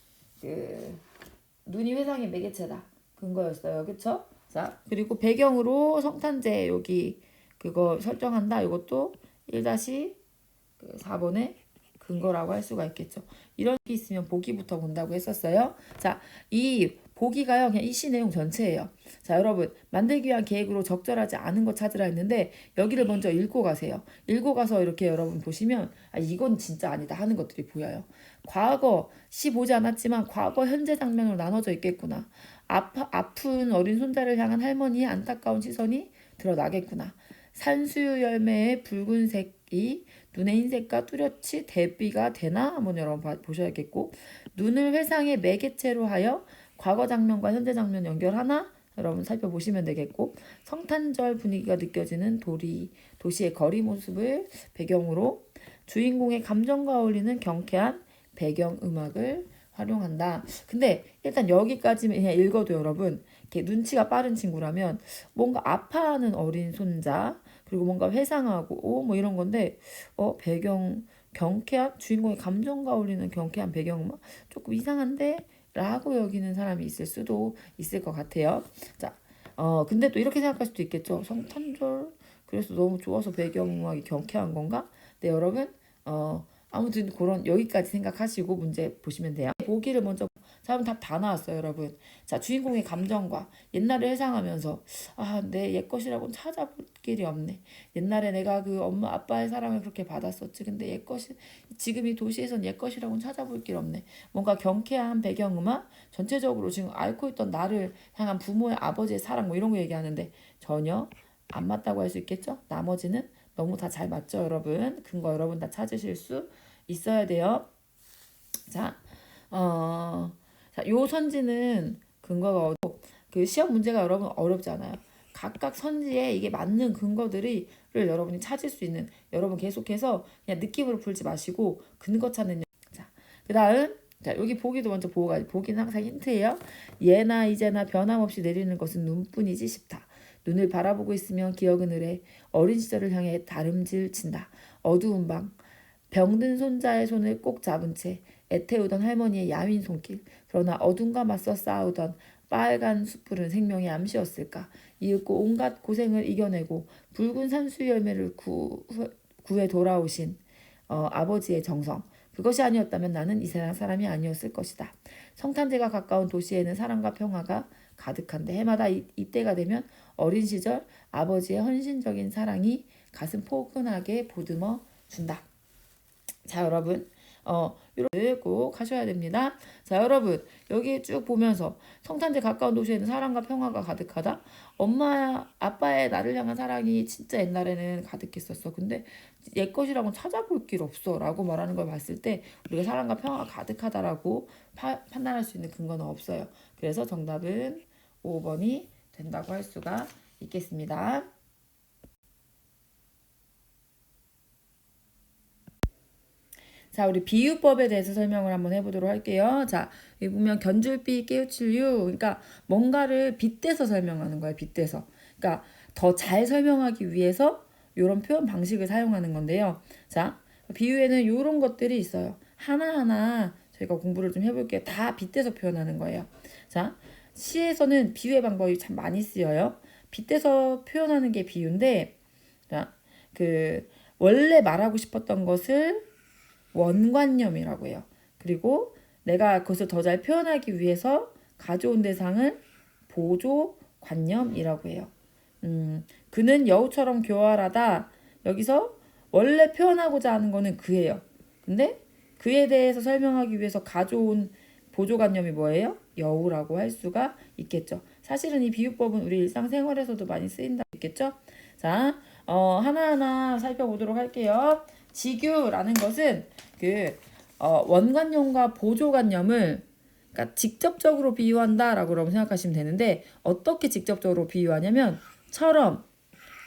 눈이 회상의 매개체다. 근거였어요. 그쵸? 자, 그리고 배경으로 성탄제 여기 그거 설정한다. 이것도 1-4번의 근거라고 할 수가 있겠죠. 이런 게 있으면 보기부터 본다고 했었어요. 자, 이 보기가요. 그냥 이 시 내용 전체예요. 자, 여러분 만들기 위한 계획으로 적절하지 않은 거 찾으라 했는데 여기를 먼저 읽고 가세요. 읽고 가서 이렇게 여러분 보시면 이건 진짜 아니다 하는 것들이 보여요. 과거 시 보지 않았지만 과거 현재 장면으로 나눠져 있겠구나. 아픈 어린 손자를 향한 할머니의 안타까운 시선이 드러나겠구나. 산수유 열매의 붉은색이 눈의 흰색과 뚜렷이 대비가 되나 한번 여러분 보셔야겠고 눈을 회상의 매개체로 하여 과거 장면과 현재 장면 연결하나 여러분 살펴보시면 되겠고 성탄절 분위기가 느껴지는 도시의 거리 모습을 배경으로 주인공의 감정과 어울리는 경쾌한 배경음악을 활용한다. 근데 일단 여기까지만 그냥 읽어도 여러분 이렇게 눈치가 빠른 친구라면 뭔가 아파하는 어린 손자 그리고 뭔가 회상하고 뭐 이런 건데 배경 경쾌한 주인공의 감정과 어울리는 경쾌한 배경음악 조금 이상한데 라고 여기는 사람이 있을 수도 있을 것 같아요. 자, 근데 또 이렇게 생각할 수도 있겠죠. 성탄절 그래서 너무 좋아서 배경음악이 경쾌한 건가? 네, 여러분 아무튼 그런 여기까지 생각하시고 문제 보시면 돼요. 보기를 먼저 사람 답 다 나왔어요, 여러분. 자, 주인공의 감정과 옛날을 회상하면서 내 옛것이라고는 찾아볼 길이 없네. 옛날에 내가 그 엄마 아빠의 사랑을 그렇게 받았었지. 근데 옛것이 지금 이 도시에선 옛것이라고는 찾아볼 길 없네. 뭔가 경쾌한 배경음악 전체적으로 지금 앓고 있던 나를 향한 부모의 아버지의 사랑 뭐 이런 거 얘기하는데 전혀 안 맞다고 할 수 있겠죠? 나머지는 너무 다 잘 맞죠, 여러분? 근거 여러분 다 찾으실 수 있어야 돼요. 자, 요 선지는 근거가 그 시험 문제가 여러분 어렵지 않아요. 각각 선지에 이게 맞는 근거들을 여러분이 찾을 수 있는 여러분 계속해서 그냥 느낌으로 풀지 마시고 근거 찾는 자, 그다음 자, 여기 보기도 먼저 보고 가지. 보기는 항상 힌트예요. 예나 이제나 변함없이 내리는 것은 눈뿐이지 싶다. 눈을 바라보고 있으면 기억은 으래 어린 시절을 향해 다름질 친다. 어두운 방 병든 손자의 손을 꼭 잡은 채 애태우던 할머니의 야윈 손길. 그러나 어둠과 맞서 싸우던 빨간 숯불은 생명의 암시였을까. 이윽고 온갖 고생을 이겨내고 붉은 산수 열매를 구해 돌아오신 아버지의 정성. 그것이 아니었다면 나는 이 세상 사람이 아니었을 것이다. 성탄제가 가까운 도시에는 사랑과 평화가 가득한데 해마다 이때가 되면 어린 시절 아버지의 헌신적인 사랑이 가슴 포근하게 보듬어 준다. 자, 여러분 이렇게 꼭 하셔야 됩니다. 자, 여러분 여기 쭉 보면서 성탄제 가까운 도시에는 사랑과 평화가 가득하다. 엄마 아빠의 나를 향한 사랑이 진짜 옛날에는 가득했었어. 근데 옛것이라고는 찾아볼 길 없어 라고 말하는 걸 봤을 때 우리가 사랑과 평화가 가득하다라고 판단할 수 있는 근거는 없어요. 그래서 정답은 5번이 된다고 할 수가 있겠습니다. 자, 우리 비유법에 대해서 설명을 한번 해보도록 할게요. 자, 여기 보면 견줄비 깨우칠유. 그러니까 뭔가를 빗대서 설명하는 거예요. 빗대서. 그러니까 더 잘 설명하기 위해서 이런 표현 방식을 사용하는 건데요. 자, 비유에는 이런 것들이 있어요. 하나하나 저희가 공부를 좀 해볼게요. 다 빗대서 표현하는 거예요. 자, 시에서는 비유의 방법이 참 많이 쓰여요. 빗대서 표현하는 게 비유인데, 자, 원래 말하고 싶었던 것을 원관념이라고 해요. 그리고 내가 그것을 더 잘 표현하기 위해서 가져온 대상을 보조관념이라고 해요. 그는 여우처럼 교활하다. 여기서 원래 표현하고자 하는 거는 그예요. 근데 그에 대해서 설명하기 위해서 가져온 보조관념이 뭐예요? 여우라고 할 수가 있겠죠. 사실은 이 비유법은 우리 일상생활에서도 많이 쓰인다 있겠죠? 자, 하나하나 살펴보도록 할게요. 직유라는 것은 원관념과 보조관념을 그러니까 직접적으로 비유한다라고 여러분 생각하시면 되는데 어떻게 직접적으로 비유하냐면 처럼,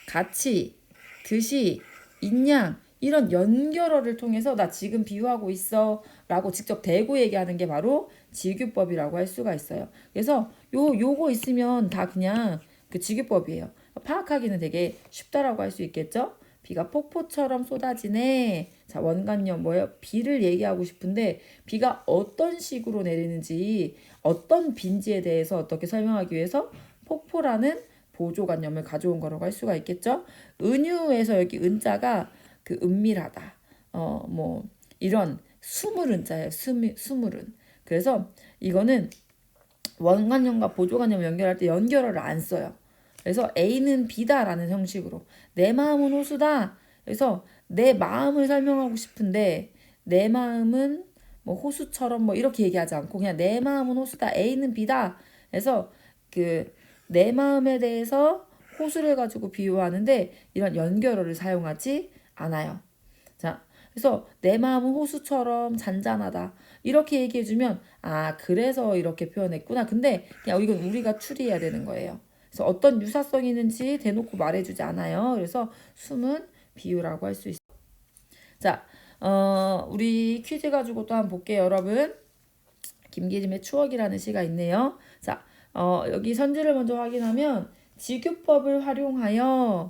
같이, 듯이, 인양 이런 연결어를 통해서 나 지금 비유하고 있어 라고 직접 대고 얘기하는 게 바로 직유법이라고 할 수가 있어요. 그래서 요거 있으면 다 그냥 그 직유법이에요. 파악하기는 되게 쉽다라고 할 수 있겠죠? 비가 폭포처럼 쏟아지네. 자, 원관념 뭐예요? 비를 얘기하고 싶은데 비가 어떤 식으로 내리는지 어떤 비인지에 대해서 어떻게 설명하기 위해서 폭포라는 보조관념을 가져온 거라고 할 수가 있겠죠? 은유에서 여기 은자가 은밀하다. 뭐 이런 수물은자예요. 수물은. 그래서 이거는 원관념과 보조관념을 연결할 때 연결어를 안 써요. 그래서 A는 B다라는 형식으로 내 마음은 호수다. 그래서 내 마음을 설명하고 싶은데 내 마음은 뭐 호수처럼 뭐 이렇게 얘기하지 않고 그냥 내 마음은 호수다. A는 B다. 그래서 내 마음에 대해서 호수를 가지고 비유하는데 이런 연결어를 사용하지 않아요. 자, 그래서 내 마음은 호수처럼 잔잔하다. 이렇게 얘기해주면 그래서 이렇게 표현했구나. 근데 그냥 이건 우리가 추리해야 되는 거예요. 그래서 어떤 유사성이 있는지 대놓고 말해주지 않아요. 그래서 숨은 비유라고 할 수 있어요. 자, 우리 퀴즈 가지고 또 한번 볼게요, 여러분. 김기림의 추억이라는 시가 있네요. 자, 여기 선지를 먼저 확인하면 직유법을 활용하여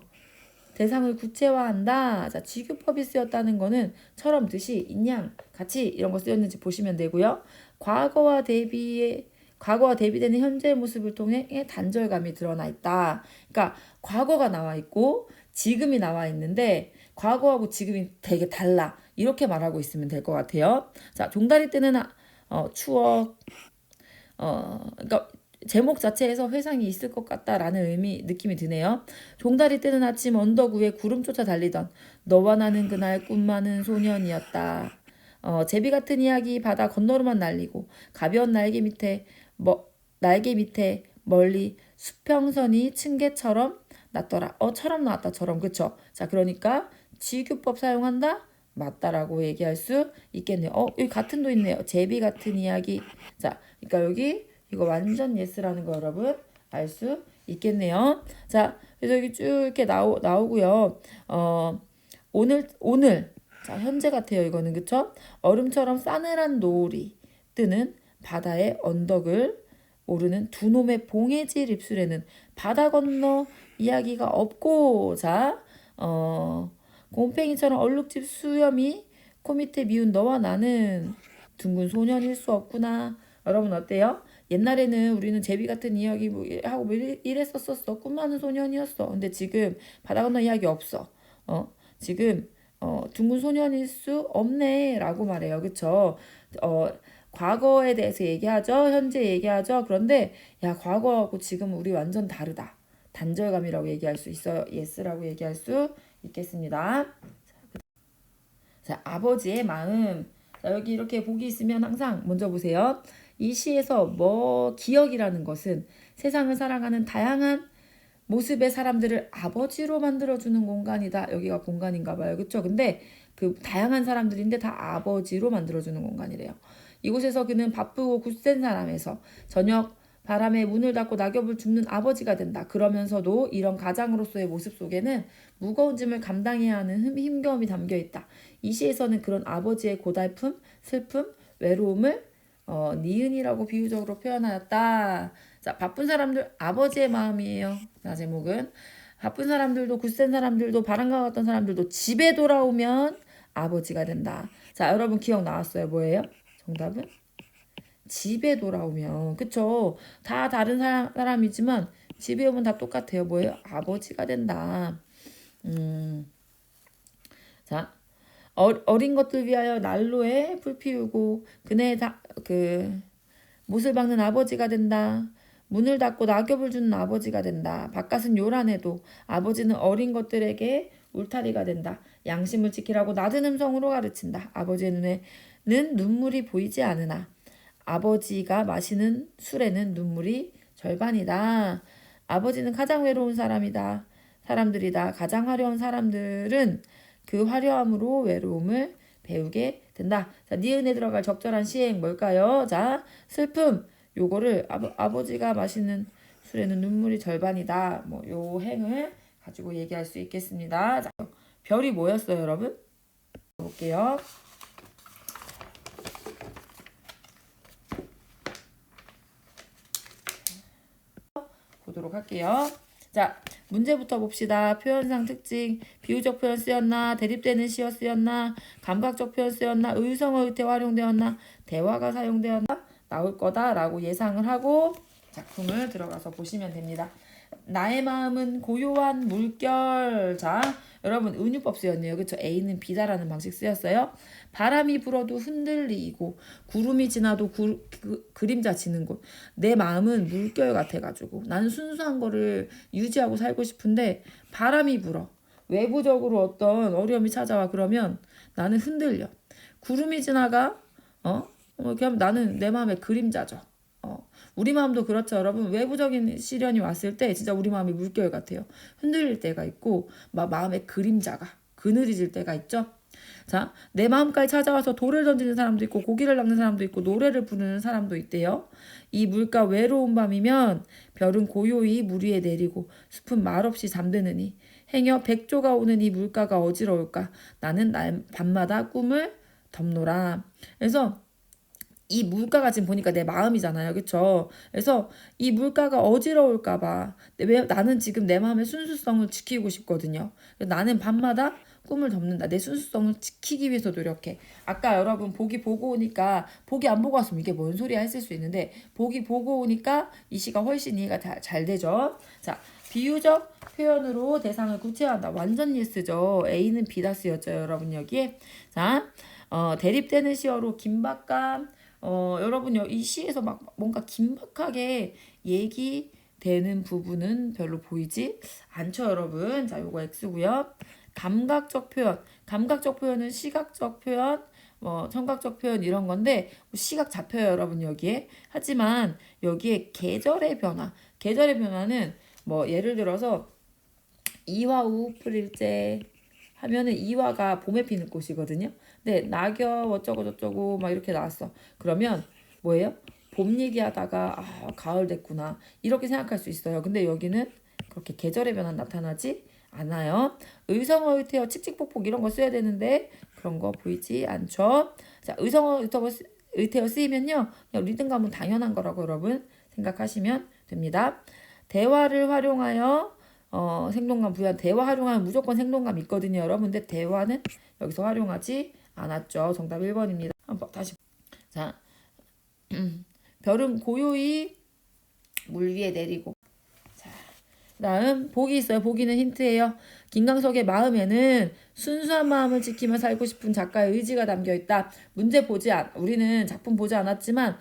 대상을 구체화한다. 자, 직유법이 쓰였다는 거는 처럼, 듯이, 인양, 같이 이런 거 쓰였는지 보시면 되고요. 과거와 대비되는 현재의 모습을 통해 단절감이 드러나 있다. 그러니까 과거가 나와 있고 지금이 나와 있는데 과거하고 지금이 되게 달라. 이렇게 말하고 있으면 될 것 같아요. 자, 종다리 뜨는 추억. 그러니까 제목 자체에서 회상이 있을 것 같다라는 느낌이 드네요. 종다리 뜨는 아침 언덕 위에 구름 쫓아 달리던 너와 나는 그날 꿈 많은 소년이었다. 제비 같은 이야기 바다 건너로만 날리고 가벼운 날개 밑에 멀리 수평선이 층계처럼 났더라. 처럼 나왔다. 처럼. 그쵸? 자, 그러니까 직유법 사용한다? 맞다라고 얘기할 수 있겠네요. 여기 같은 도 있네요. 제비 같은 이야기. 자, 그러니까 여기 이거 완전 예스라는 거 여러분 알 수 있겠네요. 자, 그래서 여기 쭉 이렇게 나오고요. 오늘 자, 현재 같아요. 이거는 그쵸? 얼음처럼 싸늘한 노을이 뜨는 바다의 언덕을 오르는 두 놈의 봉해질 입술에는 바다 건너 이야기가 없고 자, 곰팽이처럼 얼룩집 수염이 코 밑에 미운 너와 나는 둥근 소년일 수 없구나. 여러분 어때요? 옛날에는 우리는 제비 같은 이야기 하고 이랬었었어. 꿈 많은 소년이었어. 근데 지금 바다 건너 이야기 없어. 지금 둥근 소년일 수 없네 라고 말해요. 그쵸? 과거에 대해서 얘기하죠. 현재 얘기하죠. 그런데 과거하고 지금 우리 완전 다르다. 단절감이라고 얘기할 수 있어요. 예스라고 얘기할 수 있겠습니다. 자, 아버지의 마음. 자, 여기 이렇게 복이 있으면 항상 먼저 보세요. 이 시에서 기억이라는 것은 세상을 살아가는 다양한 모습의 사람들을 아버지로 만들어주는 공간이다. 여기가 공간인가 봐요. 그쵸? 근데 다양한 사람들인데 다 아버지로 만들어주는 공간이래요. 이곳에서 그는 바쁘고 굳센 사람에서 저녁 바람에 문을 닫고 낙엽을 줍는 아버지가 된다. 그러면서도 이런 가장으로서의 모습 속에는 무거운 짐을 감당해야 하는 힘겨움이 담겨 있다. 이 시에서는 그런 아버지의 고달픔, 슬픔, 외로움을 니은이라고 비유적으로 표현하였다. 자, 바쁜 사람들 아버지의 마음이에요. 자, 제목은 바쁜 사람들도 굳센 사람들도 바람과 같던 사람들도 집에 돌아오면 아버지가 된다. 자, 여러분 기억 나왔어요? 뭐예요? 정답은? 집에 돌아오면. 그쵸? 다 다른 사람이지만 집에 오면 다 똑같아요. 뭐예요? 아버지가 된다. 자, 어린 것들 위하여 난로에 불 피우고 그네 못을 박는 아버지가 된다. 문을 닫고 낙엽을 주는 아버지가 된다. 바깥은 요란해도 아버지는 어린 것들에게 울타리가 된다. 양심을 지키라고 낮은 음성으로 가르친다. 아버지의 눈에는 눈물이 보이지 않으나 아버지가 마시는 술에는 눈물이 절반이다. 아버지는 가장 외로운 사람들이다. 가장 화려한 사람들은 그 화려함으로 외로움을 배우게 된다. 자, 니은에 들어갈 적절한 시행 뭘까요? 자, 슬픔. 요거를 아버지가 마시는 술에는 눈물이 절반이다. 뭐 요 행을 가지고 얘기할 수 있겠습니다. 자, 별이 뭐였어요, 여러분? 볼게요. 보도록 할게요. 자, 문제부터 봅시다. 표현상 특징, 비유적 표현 쓰였나, 대립되는 시어 쓰였나, 감각적 표현 쓰였나, 의성어 의태 활용되었나, 대화가 사용되었나 나올 거다라고 예상을 하고 작품을 들어가서 보시면 됩니다. 나의 마음은 고요한 물결. 자, 여러분 은유법 쓰였네요. 그쵸? A는 B다라는 방식 쓰였어요. 바람이 불어도 흔들리고 구름이 지나도 그림자 지는 곳. 내 마음은 물결 같아가지고 나는 순수한 거를 유지하고 살고 싶은데 바람이 불어. 외부적으로 어떤 어려움이 찾아와. 그러면 나는 흔들려. 구름이 지나가. 그럼 나는 내 마음의 그림자죠. 우리 마음도 그렇죠, 여러분. 외부적인 시련이 왔을 때 진짜 우리 마음이 물결 같아요. 흔들릴 때가 있고 마음의 그림자가 그늘해질 때가 있죠. 자, 내 마음까지 찾아와서 돌을 던지는 사람도 있고 고기를 낚는 사람도 있고 노래를 부르는 사람도 있대요. 이 물가 외로운 밤이면 별은 고요히 물 위에 내리고 숲은 말없이 잠드느니 행여 백조가 오는 이 물가가 어지러울까. 나는 밤마다 꿈을 덮노라. 그래서 이 물가가 지금 보니까 내 마음이잖아요. 그쵸? 그래서 이 물가가 어지러울까봐 나는 지금 내 마음의 순수성을 지키고 싶거든요. 나는 밤마다 꿈을 덮는다. 내 순수성을 지키기 위해서 노력해. 아까 여러분 보기 보고 오니까 보기 안 보고 왔으면 이게 뭔 소리야 했을 수 있는데 보기 보고 오니까 이 시가 훨씬 이해가 잘 되죠. 자, 비유적 표현으로 대상을 구체화한다. 완전 예스죠. A는 B다 쓰였죠. 여러분 여기에. 자, 대립되는 시어로 긴박감. 여러분 이 시에서 막 뭔가 긴박하게 얘기되는 부분은 별로 보이지 않죠, 여러분. 자, 요거 X고요. 감각적 표현은 시각적 표현, 청각적 표현 이런 건데 시각 잡혀요, 여러분 여기에. 하지만 여기에 계절의 변화는 예를 들어서 이화 우풀일제 하면은 이화가 봄에 피는 꽃이거든요. 네, 낙엽 어쩌고 저쩌고 막 이렇게 나왔어. 그러면 뭐예요? 봄 얘기하다가 가을 됐구나 이렇게 생각할 수 있어요. 근데 여기는 그렇게 계절의 변화 나타나지 않아요. 의성어 의태어 칙칙폭폭 이런 거 써야 되는데 그런 거 보이지 않죠. 자, 의성어 의태어 쓰이면요 그냥 리듬감은 당연한 거라고 여러분 생각하시면 됩니다. 대화를 활용하여 생동감 부여한. 대화 활용하면 무조건 생동감 있거든요, 여러분. 근데 대화는 여기서 활용하지 않았죠. 정답 1번입니다. 한번 다시. 자, 별은 고요히 물 위에 내리고. 자, 그다음 복이 있어요. 복이는 힌트예요. 김광석의 마음에는 순수한 마음을 지키며 살고 싶은 작가의 의지가 담겨 있다. 우리는 작품 보지 않았지만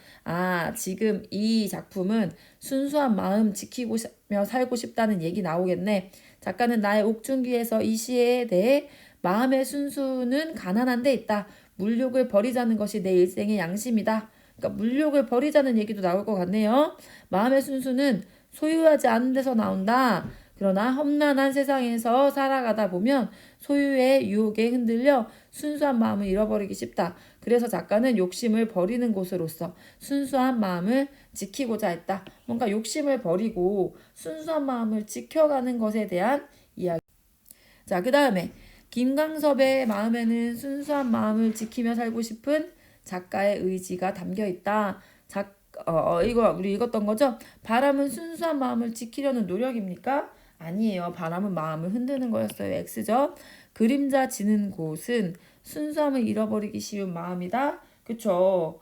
지금 이 작품은 순수한 마음 지키며 살고 싶다는 얘기 나오겠네. 작가는 나의 옥중기에서 이 시에 대해 마음의 순수는 가난한 데 있다. 물욕을 버리자는 것이 내 일생의 양심이다. 그러니까 물욕을 버리자는 얘기도 나올 것 같네요. 마음의 순수는 소유하지 않은 데서 나온다. 그러나 험난한 세상에서 살아가다 보면 소유의 유혹에 흔들려 순수한 마음을 잃어버리기 쉽다. 그래서 작가는 욕심을 버리는 곳으로서 순수한 마음을 지키고자 했다. 뭔가 욕심을 버리고 순수한 마음을 지켜가는 것에 대한 이야기. 자, 그 다음에 김광섭의 마음에는 순수한 마음을 지키며 살고 싶은 작가의 의지가 담겨 있다. 이거 우리 읽었던 거죠? 바람은 순수한 마음을 지키려는 노력입니까? 아니에요. 바람은 마음을 흔드는 거였어요. X죠. 그림자 지는 곳은 순수함을 잃어버리기 쉬운 마음이다. 그쵸?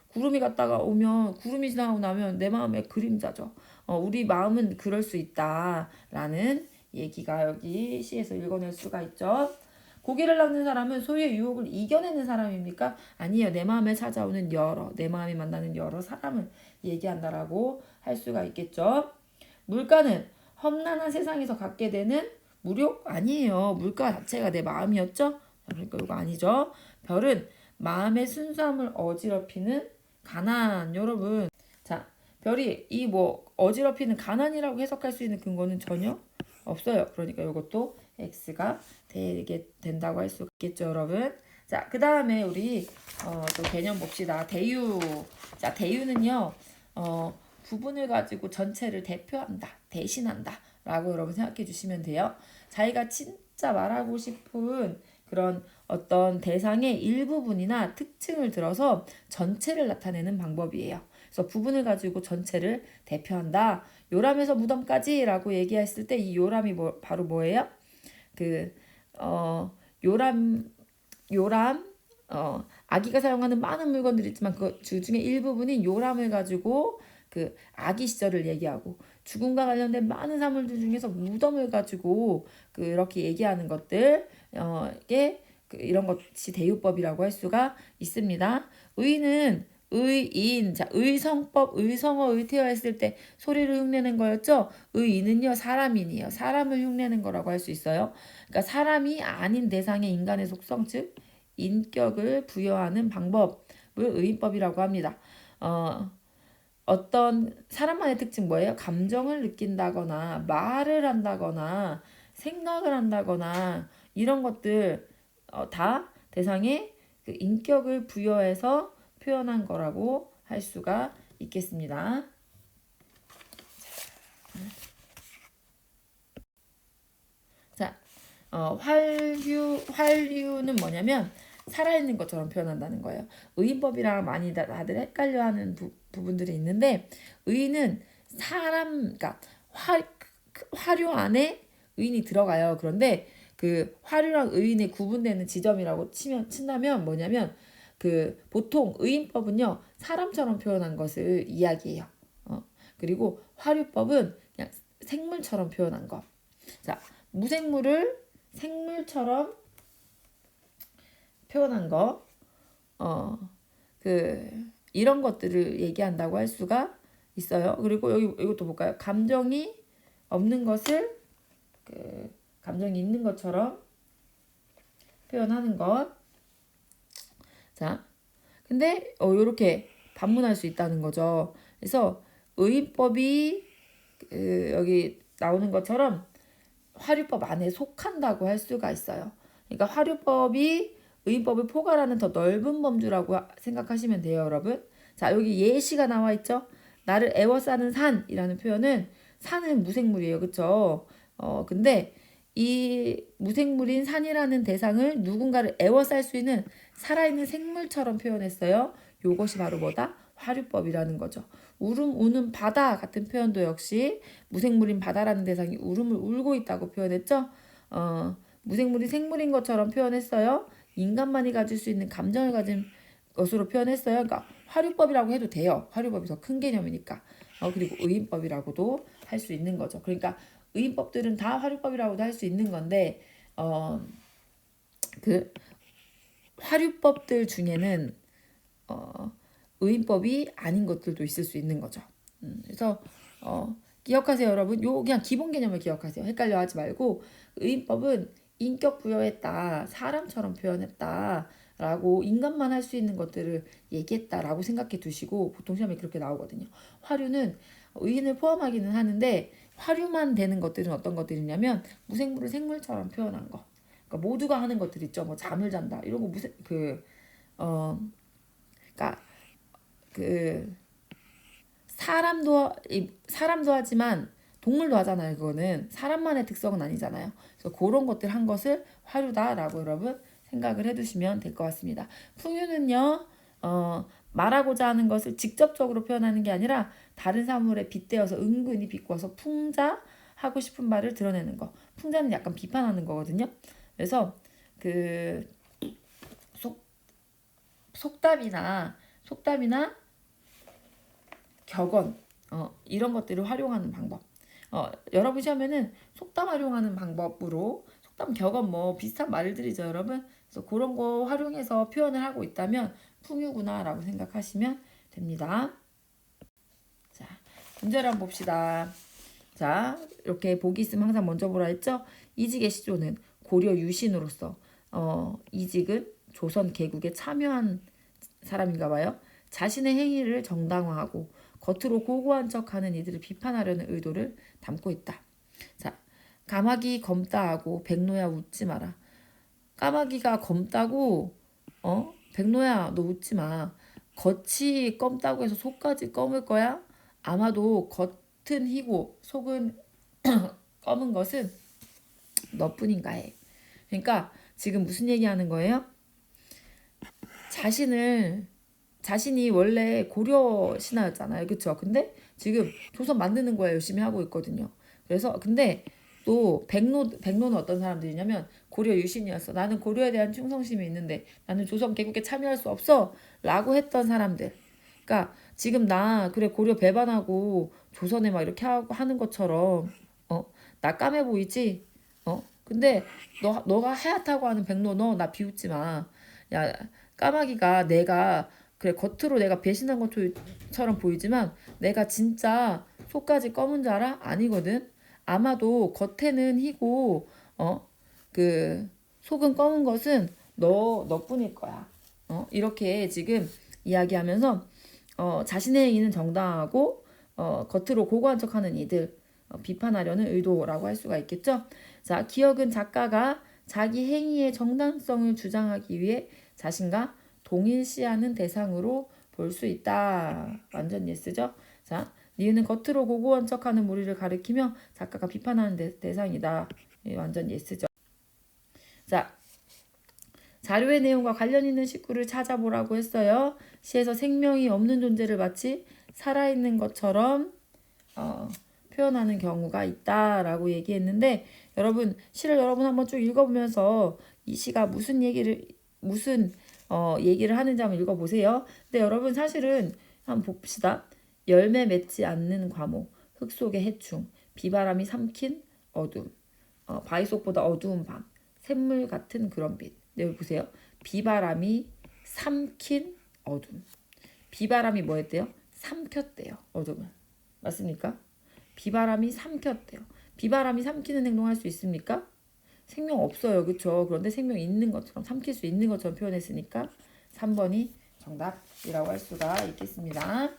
구름이 갔다가 오면 구름이 지나고 나면 내 마음에 그림자죠. 우리 마음은 그럴 수 있다라는 얘기가 여기 시에서 읽어낼 수가 있죠. 고기를 낚는 사람은 소유의 유혹을 이겨내는 사람입니까? 아니에요. 내 마음에 찾아오는 내 마음에 만나는 여러 사람을 얘기한다라고 할 수가 있겠죠. 물가는 험난한 세상에서 갖게 되는 무력? 아니에요. 물가 자체가 내 마음이었죠? 그러니까 이거 아니죠. 별은 마음의 순수함을 어지럽히는 가난. 여러분, 자, 별이 이 어지럽히는 가난이라고 해석할 수 있는 근거는 전혀 없어요. 그러니까 이것도 X가 되게 된다고 할 수 있겠죠, 여러분. 자, 그 다음에 우리 또 개념 봅시다. 대유. 자, 대유는요, 부분을 가지고 전체를 대표한다, 대신한다 라고 여러분 생각해 주시면 돼요. 자기가 진짜 말하고 싶은 그런 어떤 대상의 일부분이나 특징을 들어서 전체를 나타내는 방법이에요. 그래서 부분을 가지고 전체를 대표한다. 요람에서 무덤까지 라고 얘기했을 때 이 요람이 바로 뭐예요? 요람, 아기가 사용하는 많은 물건들이 있지만 그 중에 일부분인 요람을 가지고 그 아기 시절을 얘기하고 죽음과 관련된 많은 사물들 중에서 무덤을 가지고 그렇게 얘기하는 것들 게 이런 것이 대유법이라고 할 수가 있습니다. 의는 의인, 자 의성법, 의성어, 의태어 했을 때 소리를 흉내낸 거였죠. 의인은요 사람인이에요. 사람을 흉내낸 거라고 할 수 있어요. 그러니까 사람이 아닌 대상의 인간의 속성, 즉 인격을 부여하는 방법을 의인법이라고 합니다. 어떤 사람만의 특징 뭐예요? 감정을 느낀다거나 말을 한다거나 생각을 한다거나 이런 것들 다 대상에 그 인격을 부여해서 표현한 거라고 할 수가 있겠습니다. 자, 활류는 뭐냐면 살아있는 것처럼 표현한다는 거예요. 의인법이랑 많이 다들 헷갈려하는 부분들이 있는데 의인은 그러니까 화류 안에 의인이 들어가요. 그런데 그 화류랑 의인의 구분되는 지점이라고 친다면 뭐냐면 보통 의인법은요 사람처럼 표현한 것을 이야기해요. 그리고 화류법은 그냥 생물처럼 표현한 거. 자, 무생물을 생물처럼 표현한 거, 이런 것들을 얘기한다고 할 수가 있어요. 그리고 이것도 볼까요? 감정이 없는 것을 감정이 있는 것처럼 표현하는 것. 자, 근데 이렇게 반문할 수 있다는 거죠. 그래서 의인법이 여기 나오는 것처럼 화류법 안에 속한다고 할 수가 있어요. 그러니까 화류법이 의인법을 포괄하는 더 넓은 범주라고 생각하시면 돼요, 여러분. 자, 여기 예시가 나와 있죠. 나를 애워싸는 산이라는 표현은 산은 무생물이에요, 그렇죠? 근데 이 무생물인 산이라는 대상을 누군가를 애워쌀 수 있는 살아있는 생물처럼 표현했어요. 요것이 바로 뭐다? 화류법이라는 거죠. 울음 우는 바다 같은 표현도 역시 무생물인 바다라는 대상이 울음을 울고 있다고 표현했죠. 무생물이 생물인 것처럼 표현했어요. 인간만이 가질 수 있는 감정을 가진 것으로 표현했어요. 그러니까 화류법이라고 해도 돼요. 화류법이 더 큰 개념이니까. 그리고 의인법이라고도 할 수 있는 거죠. 그러니까 의인법들은 다 화류법이라고도 할 수 있는 건데 그 화류법들 중에는 의인법이 아닌 것들도 있을 수 있는 거죠. 그래서 기억하세요, 여러분. 요 그냥 기본 개념을 기억하세요. 헷갈려 하지 말고 의인법은 인격 부여했다, 사람처럼 표현했다 라고 인간만 할 수 있는 것들을 얘기했다라고 생각해 두시고 보통 시험에 그렇게 나오거든요. 화류는 의인을 포함하기는 하는데 화류만 되는 것들은 어떤 것들이냐면 무생물을 생물처럼 표현한 거. 그러니까 모두가 하는 것들 있죠. 뭐 잠을 잔다 이런 거 무생 어 그러니까 그 사람도 하지만 동물도 하잖아요. 그거는 사람만의 특성은 아니잖아요. 그래서 그런 것들 한 것을 화류다라고 여러분 생각을 해두시면 될 것 같습니다. 풍유는요, 말하고자 하는 것을 직접적으로 표현하는 게 아니라 다른 사물에 빗대어서 은근히 비꼬아서 풍자하고 싶은 말을 드러내는 거. 풍자는 약간 비판하는 거거든요. 그래서 그 속담이나 격언 이런 것들을 활용하는 방법. 여러분 시험에는 속담 활용하는 방법으로 속담 격언 뭐 비슷한 말들이죠, 여러분. 그래서 그런 거 활용해서 표현을 하고 있다면 풍유구나라고 생각하시면 됩니다. 자, 문제를 한번 봅시다. 자, 이렇게 복이 있으면 항상 먼저 보라 했죠? 이직의 시조는 고려 유신으로서 이직은 조선 개국에 참여한 사람인가 봐요. 자신의 행위를 정당화하고 겉으로 고고한 척하는 이들을 비판하려는 의도를 담고 있다. 자, 까마귀 검다하고 백로야 웃지 마라. 까마귀가 검다고 백로야 너 웃지 마. 겉이 검다고 해서 속까지 검을 거야? 아마도 겉은 희고 속은 검은 것은 너뿐인가 해. 그러니까 지금 무슨 얘기하는 거예요? 자신이 원래 고려 신하였잖아요. 그쵸? 근데 지금 조선 만드는 거에 열심히 하고 있거든요. 그래서 근데 또 백로는 어떤 사람들이냐면 고려 유신이었어. 나는 고려에 대한 충성심이 있는데 나는 조선 개국에 참여할 수 없어. 라고 했던 사람들. 그러니까 지금 나 그래 고려 배반하고 조선에 막 이렇게 하는 것처럼 나 까매 보이지? 근데 너가 하얗다고 하는 백로 너 나 비웃지 마. 야 까마귀가 내가 그래 겉으로 내가 배신한 것처럼 보이지만 내가 진짜 속까지 검은 줄 알아? 아니거든. 아마도 겉에는 희고 그 속은 검은 것은 너뿐일 거야. 이렇게 지금 이야기하면서 자신의 행위는 정당하고 겉으로 고고한 척하는 이들 비판하려는 의도라고 할 수가 있겠죠. 자, 기억은 작가가 자기 행위의 정당성을 주장하기 위해 자신과 동일시하는 대상으로 볼 수 있다. 완전 예스죠? 자, 니은은 겉으로 고고한 척하는 무리를 가리키며 작가가 비판하는 대상이다. 완전 예스죠? 자, 자료의 내용과 관련 있는 식구를 찾아보라고 했어요. 시에서 생명이 없는 존재를 마치 살아있는 것처럼 표현하는 경우가 있다라고 얘기했는데 여러분 시를 여러분 한번 쭉 읽어보면서 이 시가 무슨 얘기를 하는지 한번 읽어보세요. 근데 여러분 사실은 한번 봅시다. 열매 맺지 않는 과목, 흙 속의 해충, 비바람이 삼킨 어둠, 바위 속보다 어두운 밤, 샘물 같은 그런 빛. 네, 여기 보세요. 비바람이 삼킨 어둠. 비바람이 뭐 했대요? 삼켰대요. 어둠을. 맞습니까? 비바람이 삼켰대요. 비바람이 삼키는 행동할 수 있습니까? 생명 없어요. 그렇죠? 그런데 생명 있는 것처럼 삼킬 수 있는 것처럼 표현했으니까 3번이 정답이라고 할 수가 있겠습니다.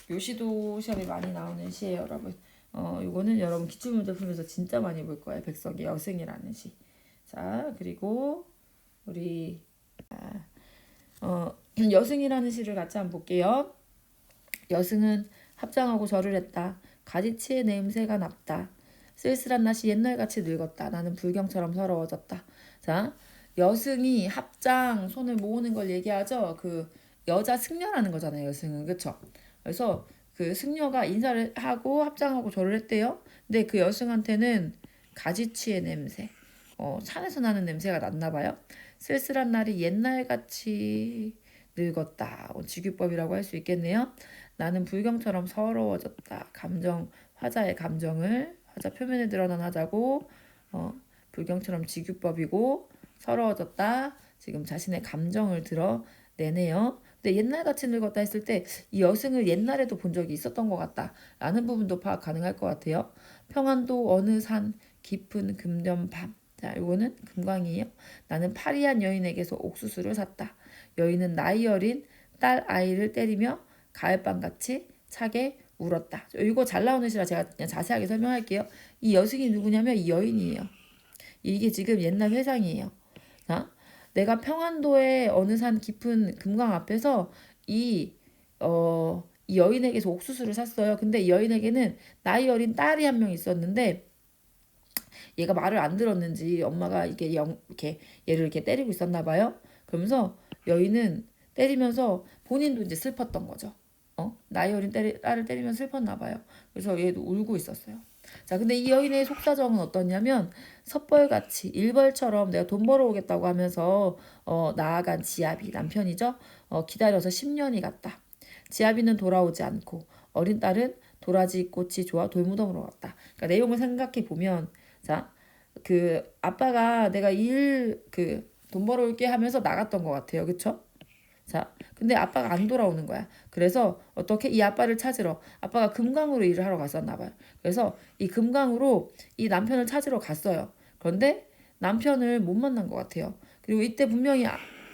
요 시도 시험에 많이 나오는 시예요, 여러분. 요거는 여러분 기출문제 풀면서 진짜 많이 볼 거예요. 백석의 여승이라는 시. 자, 그리고 우리 여승이라는 시를 같이 한번 볼게요. 여승은 합장하고 절을 했다. 가지치의 냄새가 났다. 쓸쓸한 낯이 옛날같이 늙었다. 나는 불경처럼 서러워졌다. 자, 여승이 합장 손을 모으는 걸 얘기하죠. 그 여자 승려라는 거잖아요. 여승은 그쵸? 그래서 그 승려가 인사를 하고 합장하고 절을 했대요. 근데 그 여승한테는 가지치의 냄새, 산에서 나는 냄새가 났나 봐요. 쓸쓸한 날이 옛날같이 늙었다. 직유법이라고 할 수 있겠네요. 나는 불경처럼 서러워졌다. 화자의 감정을 화자 표면에 드러난 화자고 불경처럼 직유법이고 서러워졌다. 지금 자신의 감정을 드러내네요. 근데 옛날같이 늙었다 했을 때 이 여승을 옛날에도 본 적이 있었던 것 같다. 라는 부분도 파악 가능할 것 같아요. 평안도 어느 산 깊은 금년 밤. 자, 이거는 금광이에요. 나는 파리한 여인에게서 옥수수를 샀다. 여인은 나이 어린 딸 아이를 때리며 가을밤같이 차게 울었다. 이거 잘 나오는 시라 제가 그냥 자세하게 설명할게요. 이 여승이 누구냐면 이 여인이에요. 이게 지금 옛날 회상이에요. 자, 내가 평안도의 어느 산 깊은 금강 앞에서 이, 이 여인에게서 옥수수를 샀어요. 근데 이 여인에게는 나이 어린 딸이 한 명 있었는데 얘가 말을 안 들었는지 엄마가 이렇게 얘를 이렇게 때리고 있었나 봐요. 그러면서 여인은 때리면서 본인도 이제 슬펐던 거죠. 나이 어린 딸을 때리면 슬펐나 봐요. 그래서 얘도 울고 있었어요. 자, 근데 이 여인의 속사정은 어떠냐면 섭벌같이 일벌처럼 내가 돈 벌어오겠다고 하면서 나아간 지아비 남편이죠. 기다려서 10년이 갔다. 지아비는 돌아오지 않고 어린 딸은 도라지 꽃이 좋아 돌무덤으로 갔다. 그러니까 내용을 생각해 보면 자, 그 아빠가 내가 돈 벌어올게 하면서 나갔던 것 같아요. 그쵸? 자, 근데 아빠가 안 돌아오는 거야. 그래서 어떻게 이 아빠를 찾으러 아빠가 금강으로 일을 하러 갔었나 봐요. 그래서 이 금강으로 이 남편을 찾으러 갔어요. 그런데 남편을 못 만난 것 같아요. 그리고 이때 분명히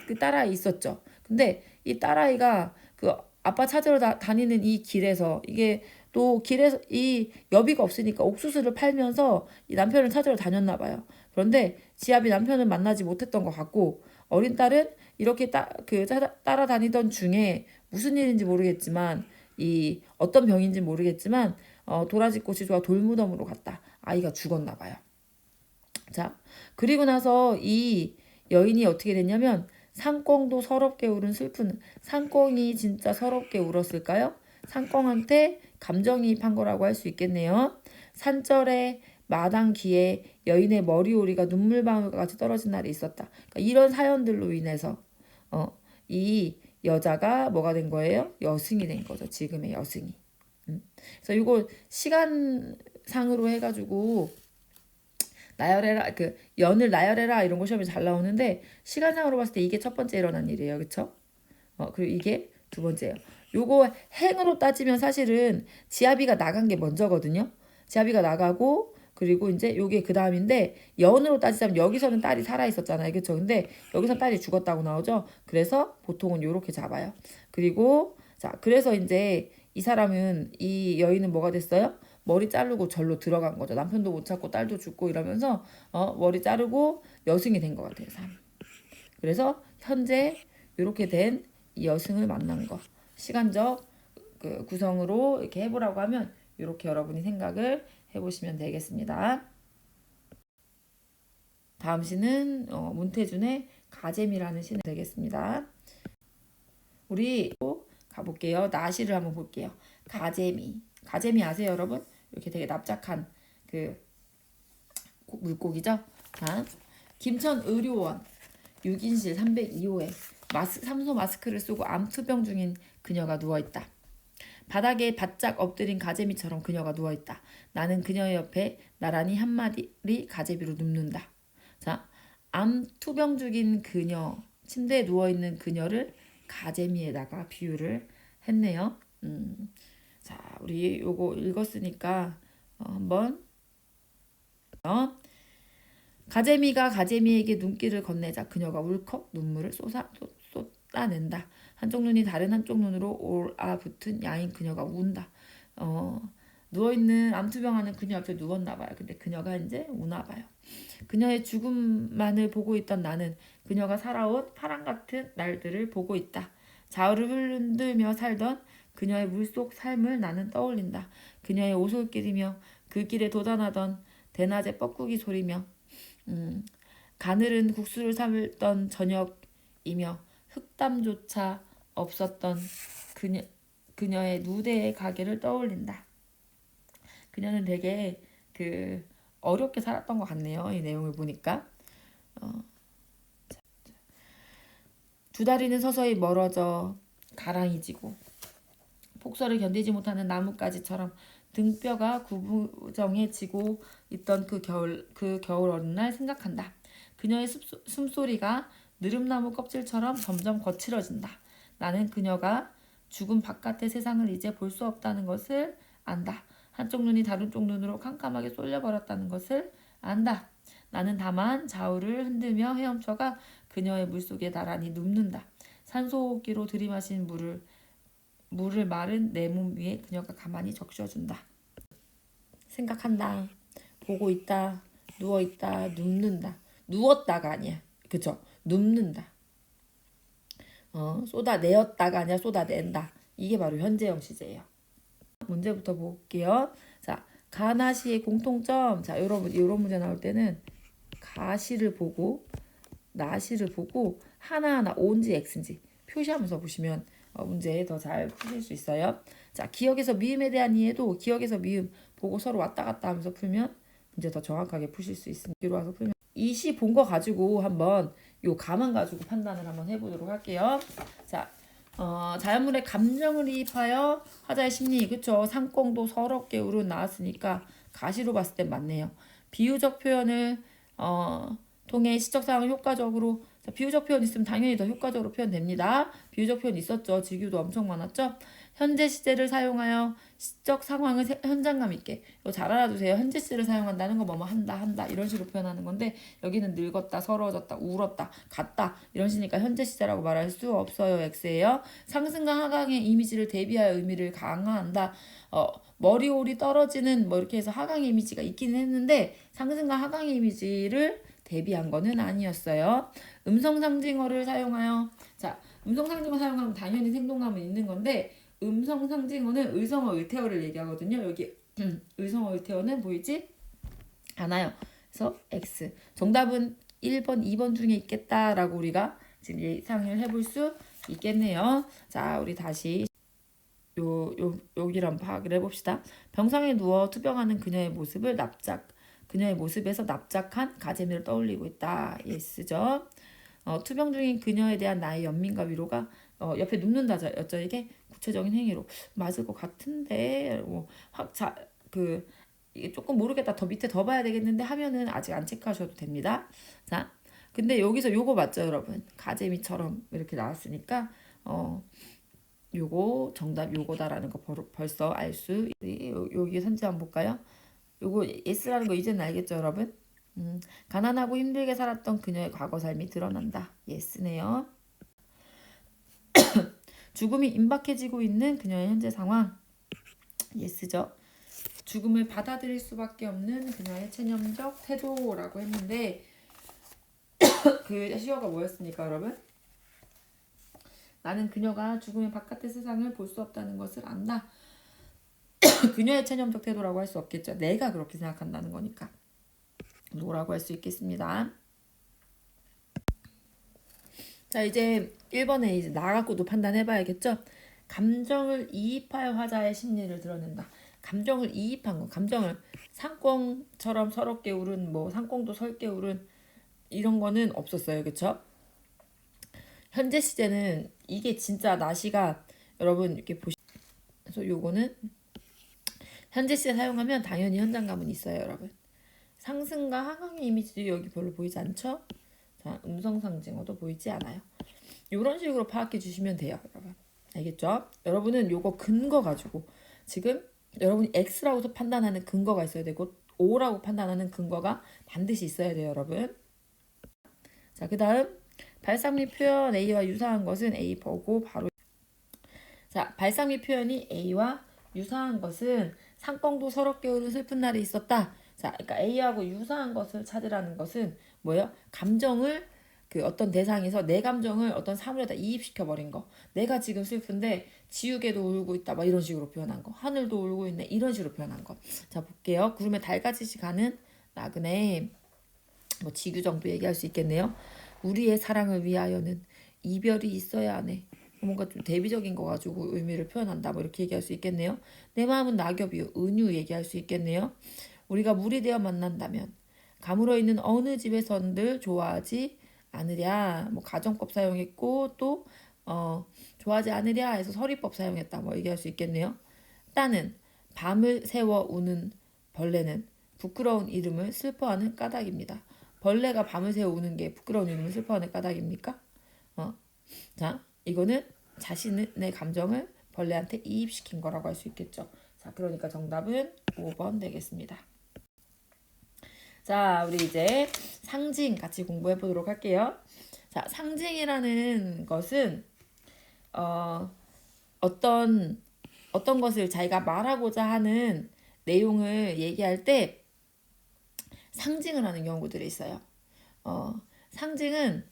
그 딸아이 있었죠. 근데 이 딸아이가 그 아빠 찾으러 다니는 이 길에서 이게 또 길에서 이 여비가 없으니까 옥수수를 팔면서 이 남편을 찾으러 다녔나 봐요. 그런데 지압이 남편을 만나지 못했던 것 같고 어린 딸은 이렇게 따라다니던 중에 무슨 일인지 모르겠지만 이 어떤 병인지 모르겠지만 도라지 꽃이 좋아 돌무덤으로 갔다. 아이가 죽었나 봐요. 자, 그리고 나서 이 여인이 어떻게 됐냐면 상꽁도 서럽게 울은 슬픈 상꽁이 진짜 서럽게 울었을까요? 상꽁한테 감정이입한 거라고 할 수 있겠네요. 산절에 마당 귀에 여인의 머리오리가 눈물방울과 같이 떨어진 날이 있었다. 그러니까 이런 사연들로 인해서 이 여자가 뭐가 된 거예요? 여승이 된 거죠. 지금의 여승이. 그래서 이거 시간상으로 해가지고 나열해라 연을 나열해라 이런 거 시험에 잘 나오는데 시간상으로 봤을 때 이게 첫 번째 일어난 일이에요. 그쵸? 그리고 이게 두 번째예요. 요거 행으로 따지면 사실은 지아비가 나간 게 먼저거든요. 지아비가 나가고 그리고 이제 요게 그 다음인데 연으로 따지자면 여기서는 딸이 살아 있었잖아요. 그쵸? 근데 여기서 딸이 죽었다고 나오죠. 그래서 보통은 요렇게 잡아요. 그리고 자, 그래서 이제 이 여인은 뭐가 됐어요? 머리 자르고 절로 들어간 거죠. 남편도 못 찾고 딸도 죽고 이러면서 머리 자르고 여승이 된 것 같아요. 그래서 현재 이렇게 된 이 여승을 만난 거 시간적 그 구성으로 이렇게 해보라고 하면 이렇게 여러분이 생각을 해보시면 되겠습니다. 다음 시는 문태준의 가재미라는 시는 되겠습니다. 우리 가볼게요. 나시를 한번 볼게요. 가재미 아세요, 여러분? 이렇게 되게 납작한 그 물고기죠. 자, 김천의료원 6인실 302호에 산소 마스크를 쓰고 암투병 중인 그녀가 누워있다. 바닥에 바짝 엎드린 가재미처럼 그녀가 누워있다. 나는 그녀의 옆에 나란히 한 마리 가재미로 눕는다. 자, 암투병 중인 그녀, 침대에 누워있는 그녀를 가재미에다가 비유를 했네요. 자, 우리 요거 읽었으니까 한번 가재미가 가재미에게 눈길을 건네자 그녀가 울컥 눈물을 쏟아낸다. 한쪽 눈이 다른 한쪽 눈으로 올아붙은 야인 그녀가 운다. 누워있는 암투병하는 그녀 앞에 누웠나 봐요. 근데 그녀가 이제 우나 봐요. 그녀의 죽음만을 보고 있던 나는 그녀가 살아온 파랑 같은 날들을 보고 있다. 자우를 흔들며 살던 그녀의 물속 삶을 나는 떠올린다. 그녀의 오솔길이며 그 길에 돋아나던 대낮의 뻐꾸기 소리며 가늘은 국수를 삶던 저녁이며 흑담조차 없었던 그녀의 누대의 가게를 떠올린다. 그녀는 되게 어렵게 살았던 것 같네요. 이 내용을 보니까. 두 다리는 서서히 멀어져 가랑이지고 폭설을 견디지 못하는 나뭇가지처럼 등뼈가 구부정해지고 있던 그 겨울 어느 날 생각한다. 그녀의 숨소리가 느릅나무 껍질처럼 점점 거칠어진다. 나는 그녀가 죽음 바깥의 세상을 이제 볼 수 없다는 것을 안다. 한쪽 눈이 다른 쪽 눈으로 캄캄하게 쏠려버렸다는 것을 안다. 나는 다만 좌우를 흔들며 헤엄쳐가 그녀의 물속에 나란히 눕는다. 산소호흡기로 들이마신 물을 마른 내 몸 위에 그녀가 가만히 적셔준다. 생각한다. 보고 있다. 누워 있다. 눕는다. 누웠다가 아니야. 그쵸? 눕는다. 쏟아내었다가 아니라 쏟아낸다. 이게 바로 현재형 시제예요. 문제부터 볼게요. 자, 가나시의 공통점. 자, 여러분 이런 문제 나올 때는 가시를 보고 나시를 보고 하나하나 O인지 X인지 표시하면서 보시면 문제 더 잘 푸실 수 있어요. 자, 기억에서 미음에 대한 이해도 기억에서 미음 보고 서로 왔다 갔다 하면서 풀면 문제 더 정확하게 푸실 수 있습니다. 뒤로 와서 풀면 이 시 본 거 가지고 한번 요 가만 가지고 판단을 한번 해보도록 할게요. 자, 자연물에 감정을 이입하여 화자의 심리, 그쵸? 상꽁도 서럽게 울은 나왔으니까 가시로 봤을 땐 맞네요. 비유적 표현을 통해 시적 상황을 효과적으로, 자, 비유적 표현 있으면 당연히 더 효과적으로 표현됩니다. 비유적 표현 있었죠. 직유도 엄청 많았죠. 현재 시제를 사용하여 시적 상황을 현장감 있게, 이거 잘 알아두세요. 현재 시제를 사용한다는 거 뭐뭐 한다 이런 식으로 표현하는 건데, 여기는 늙었다, 서러워졌다, 울었다, 갔다 이런 식이니까 현재 시제라고 말할 수 없어요. X예요. 상승과 하강의 이미지를 대비하여 의미를 강화한다. 머리올이 떨어지는 뭐 이렇게 해서 하강의 이미지가 있기는 했는데 상승과 하강의 이미지를 대비한 거는 아니었어요. 음성 상징어를 사용하여, 자, 음성 상징어 사용하면 당연히 생동감은 있는 건데 음성 상징어는 의성어 의태어를 얘기하거든요. 여기 의성어 의태어는 보이지 않아요. 그래서 X. 정답은 1번, 2번 중에 있겠다라고 우리가 지금 예상을 해볼 수 있겠네요. 자, 우리 다시 여기를 한번 파악을 해봅시다. 병상에 누워 투병하는 그녀의 모습에서 납작한 가재미를 떠올리고 있다. 예스죠. 투병 중인 그녀에 대한 나의 연민과 위로가 옆에 눕는다였죠. 이게 구체적인 행위로 맞을 것 같은데 이게 조금 모르겠다. 더 밑에 더 봐야 되겠는데 하면은 아직 안 체크하셔도 됩니다. 자, 근데 여기서 요거 맞죠, 여러분? 가재미처럼 이렇게 나왔으니까 요거 정답 요거다라는 거 벌써 알 수. 여기 선지 한번 볼까요? 요거 S라는 거 이제는 알겠죠, 여러분? 가난하고 힘들게 살았던 그녀의 과거 삶이 드러난다. 예스네요. 죽음이 임박해지고 있는 그녀의 현재 상황. 예스죠. 죽음을 받아들일 수밖에 없는 그녀의 체념적 태도라고 했는데 그 시어가 뭐였습니까, 여러분? 나는 그녀가 죽음의 바깥의 세상을 볼 수 없다는 것을 안다. 그녀의 체념적 태도라고 할 수 없겠죠. 내가 그렇게 생각한다는 거니까. 뭐라고 할 수 있겠습니다. 자, 이제 1번에 이제 나갖고도 판단해봐야겠죠. 감정을 이입하여 화자의 심리를 드러낸다. 감정을 이입한 거, 감정을 상꽁처럼 서럽게 울은, 뭐 상꽁도 설게 울은 이런 거는 없었어요, 그쵸? 현재 시제는 이게 진짜 나시가 여러분 이렇게 그래서 요거는 현재 시제 사용하면 당연히 현장감은 있어요, 여러분. 상승과 하강의 이미지도 여기 별로 보이지 않죠? 자, 음성 상징어도 보이지 않아요. 이런 식으로 파악해 주시면 돼요, 여러분. 알겠죠? 여러분은 요거 근거 가지고 지금 여러분이 X라고 판단하는 근거가 있어야 되고 O라고 판단하는 근거가 반드시 있어야 돼요, 여러분. 자, 그 다음 발상 및 표현 A와 유사한 것은 A 보고 바로. 자, 발상 및 표현이 A와 유사한 것은 상꽁도 서럽게 울은 슬픈 날이 있었다. 자, 그러니까 A하고 유사한 것을 찾으라는 것은 뭐예요? 감정을 그 어떤 대상에서 내 감정을 어떤 사물에다 이입시켜 버린 거. 내가 지금 슬픈데 지우개도 울고 있다. 막 이런 식으로 표현한 거. 하늘도 울고 있네. 이런 식으로 표현한 거. 자, 볼게요. 구름에 달같이 가는 나그네. 뭐 지규정도 얘기할 수 있겠네요. 우리의 사랑을 위하여는 이별이 있어야 하네. 뭔가 좀 대비적인 거 가지고 의미를 표현한다. 뭐 이렇게 얘기할 수 있겠네요. 내 마음은 낙엽이요. 은유 얘기할 수 있겠네요. 우리가 물이 되어 만난다면 가물어 있는 어느 집에선들 좋아하지 않으랴. 뭐 가정법 사용했고 또 좋아하지 않으랴 해서 서리법 사용했다. 뭐 얘기할 수 있겠네요. 따는 밤을 새워 우는 벌레는 부끄러운 이름을 슬퍼하는 까닭입니다. 벌레가 밤을 새워 우는 게 부끄러운 이름을 슬퍼하는 까닭입니까? 자, 이거는 자신의 감정을 벌레한테 이입시킨 거라고 할 수 있겠죠. 자, 그러니까 정답은 5번 되겠습니다. 자, 우리 이제 상징 같이 공부해 보도록 할게요. 자, 상징이라는 것은 어떤 것을 자기가 말하고자 하는 내용을 얘기할 때 상징을 하는 경우들이 있어요. 상징은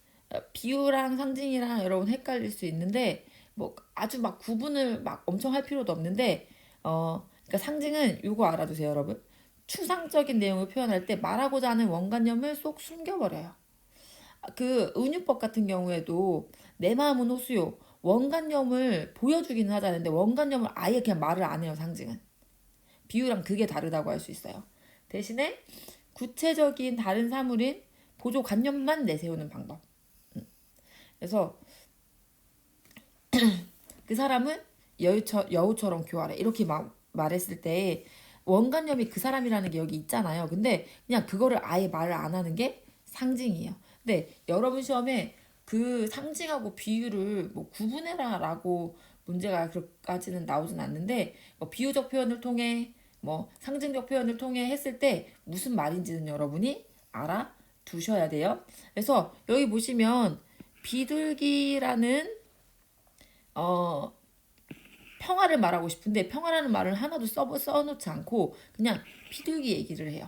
비유랑 상징이랑 여러분 헷갈릴 수 있는데 뭐 아주 막 구분을 막 엄청 할 필요도 없는데 그러니까 상징은 요거 알아두세요, 여러분. 추상적인 내용을 표현할 때 말하고자 하는 원관념을 쏙 숨겨버려요. 그 은유법 같은 경우에도 내 마음은 호수요. 원관념을 보여주기는 하자는데 원관념을 아예 그냥 말을 안 해요, 상징은. 비유랑 그게 다르다고 할 수 있어요. 대신에 구체적인 다른 사물인 보조관념만 내세우는 방법. 그래서 그 사람은 여우처럼 교활해. 이렇게 말했을 때 원관념이 그 사람이라는 게 여기 있잖아요. 근데 그냥 그거를 아예 말을 안 하는 게 상징이에요. 근데 여러분 시험에 그 상징하고 비유를 뭐 구분해라라고 문제가 그렇게까지는 나오진 않는데 뭐 비유적 표현을 통해 뭐 상징적 표현을 통해 했을 때 무슨 말인지는 여러분이 알아두셔야 돼요. 그래서 여기 보시면 비둘기라는 어 평화를 말하고 싶은데 평화라는 말을 하나도 써놓지 않고 그냥 비둘기 얘기를 해요.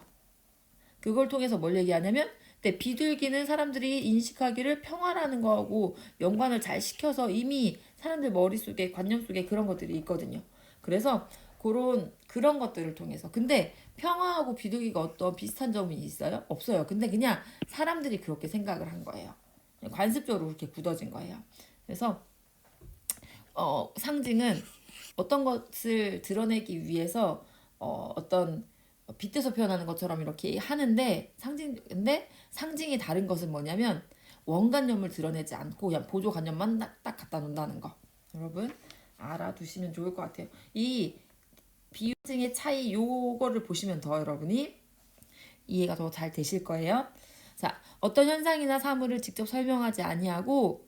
그걸 통해서 뭘 얘기하냐면 근데 비둘기는 사람들이 인식하기를 평화라는 거하고 연관을 잘 시켜서 이미 사람들 머릿속에 관념 속에 그런 것들이 있거든요. 그래서 그런 것들을 통해서 근데 평화하고 비둘기가 어떤 비슷한 점이 있어요? 없어요. 근데 그냥 사람들이 그렇게 생각을 한 거예요. 관습적으로 그렇게 굳어진 거예요. 그래서 상징은 어떤 것을 드러내기 위해서 어떤 빗대서 표현하는 것처럼 이렇게 하는데 근데 상징이 다른 것은 뭐냐면 원관념을 드러내지 않고 그냥 보조관념만 딱 갖다 놓는다는 거. 여러분 알아두시면 좋을 것 같아요. 이 비유증의 차이 요거를 보시면 더 여러분이 이해가 더 잘 되실 거예요. 자, 어떤 현상이나 사물을 직접 설명하지 아니하고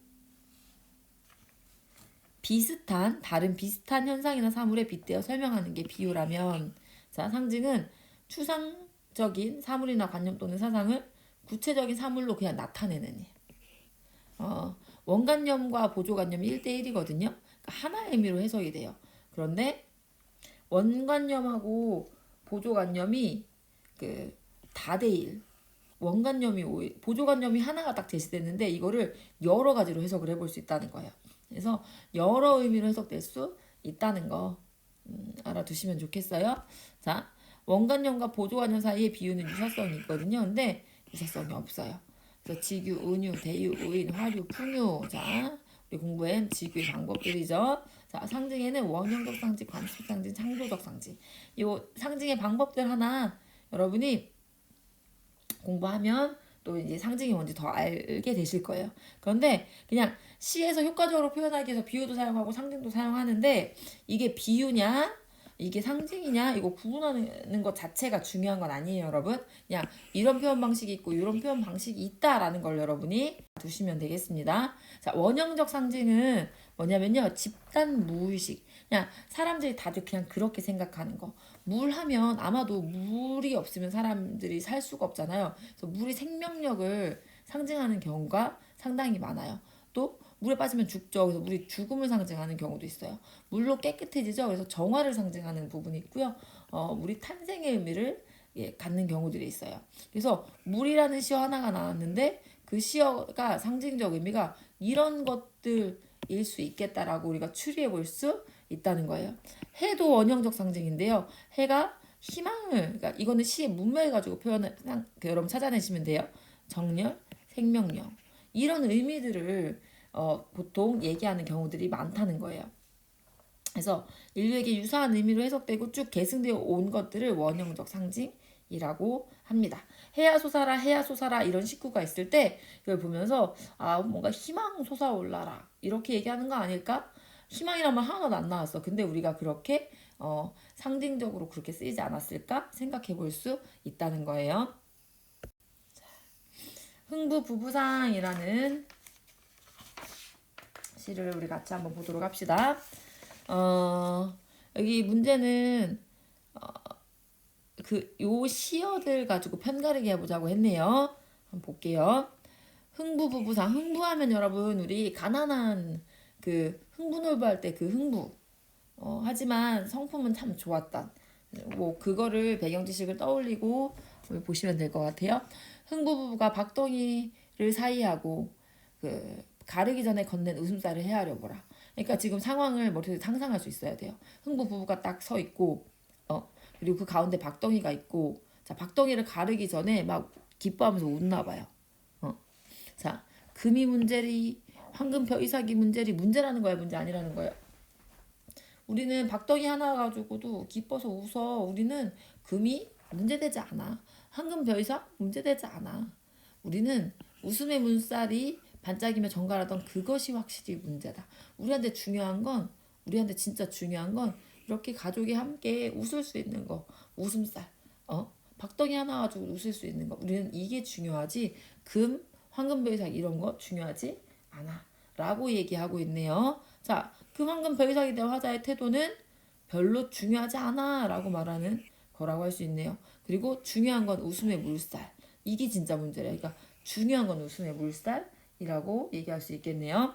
다른 비슷한 현상이나 사물에 빗대어 설명하는 게 비유라면, 자, 상징은 추상적인 사물이나 관념 또는 사상을 구체적인 사물로 그냥 나타내는 일. 원관념과 보조관념이 1대1이거든요. 그러니까 하나의 의미로 해석이 돼요. 그런데 원관념하고 보조관념이 그 다대1. 보조관념이 하나가 딱 제시됐는데 이거를 여러 가지로 해석을 해볼 수 있다는 거예요. 그래서 여러 의미로 해석될 수 있다는 거 알아두시면 좋겠어요. 자, 원관념과 보조관념 사이에 비유는 유사성이 있거든요. 근데 유사성이 없어요. 그래서 지규, 은유, 대유, 우인, 화류, 풍유. 자, 우리 공부한 지규의 방법들이죠. 자, 상징에는 원형적 상징, 관습 상징, 창조적 상징. 이 상징의 방법들 하나 여러분이 공부하면 또 이제 상징이 뭔지 더 알게 되실 거예요. 그런데 그냥 시에서 효과적으로 표현하기 위해서 비유도 사용하고 상징도 사용하는데 이게 비유냐 이게 상징이냐 이거 구분하는 것 자체가 중요한 건 아니에요, 여러분. 그냥 이런 표현 방식이 있고 이런 표현 방식이 있다라는 걸 여러분이 두시면 되겠습니다. 자, 원형적 상징은 뭐냐면요, 집단 무의식. 그냥 사람들이 다들 그냥 그렇게 생각하는 거. 물 하면 아마도 물이 없으면 사람들이 살 수가 없잖아요. 그래서 물이 생명력을 상징하는 경우가 상당히 많아요. 또 물에 빠지면 죽죠. 그래서 물이 죽음을 상징하는 경우도 있어요. 물로 깨끗해지죠. 그래서 정화를 상징하는 부분이 있고요. 물이 탄생의 의미를 갖는 경우들이 있어요. 그래서 물이라는 시어 하나가 나왔는데 그 시어가 상징적 의미가 이런 것들일 수 있겠다라고 우리가 추리해 볼 수 있다는 거예요. 해도 원형적 상징인데요. 해가 희망을, 그러니까 이거는 시의 문맥 가지고 표현을 여러분 찾아내시면 돼요. 정렬, 생명력 이런 의미들을 보통 얘기하는 경우들이 많다는 거예요. 그래서 인류에게 유사한 의미로 해석되고 쭉 계승되어 온 것들을 원형적 상징이라고 합니다. 해야 솟아라 이런 식구가 있을 때 이걸 보면서 뭔가 희망 솟아올라라 이렇게 얘기하는 거 아닐까? 희망이란 말 하나도 안 나왔어. 근데 우리가 그렇게 상징적으로 그렇게 쓰이지 않았을까 생각해 볼 수 있다는 거예요. 흥부부부상이라는 시를 우리 같이 한번 보도록 합시다. 여기 문제는 요 시어들 가지고 편가르기 해보자고 했네요. 한번 볼게요. 흥부부부상. 흥부하면 여러분 우리 가난한 그 흥부놀부 할 때 그 흥부. 하지만 성품은 참 좋았던 뭐 그거를 배경 지식을 떠올리고 보시면 될 것 같아요. 흥부 부부가 박덩이를 사이하고 그 가르기 전에 건넨 웃음살을 헤아려 보라. 그러니까 지금 상황을 머릿속에 상상할 수 있어야 돼요. 흥부 부부가 딱 서 있고 그리고 그 가운데 박덩이가 있고 자 박덩이를 가르기 전에 막 기뻐하면서 웃나 봐요. 자 금이 문제리 황금벼 이삭이 문제리 문제라는 거야 문제 아니라는 거예요. 우리는 박덩이 하나 가지고도 기뻐서 웃어. 우리는 금이 문제되지 않아. 황금벼 이삭 문제되지 않아. 우리는 웃음의 문살이 반짝이며 정갈하던 그것이 확실히 문제다. 우리한테 진짜 중요한 건 이렇게 가족이 함께 웃을 수 있는 거. 웃음살. 박덩이 하나 가지고 웃을 수 있는 거. 우리는 이게 중요하지. 금, 황금별이삭 이런 거 중요하지 않아. 라고 얘기하고 있네요. 자, 금, 황금별이삭에 대한 화자의 태도는 별로 중요하지 않아. 라고 말하는 거라고 할 수 있네요. 그리고 중요한 건 웃음의 물살. 이게 진짜 문제래요. 그러니까 중요한 건 웃음의 물살이라고 얘기할 수 있겠네요.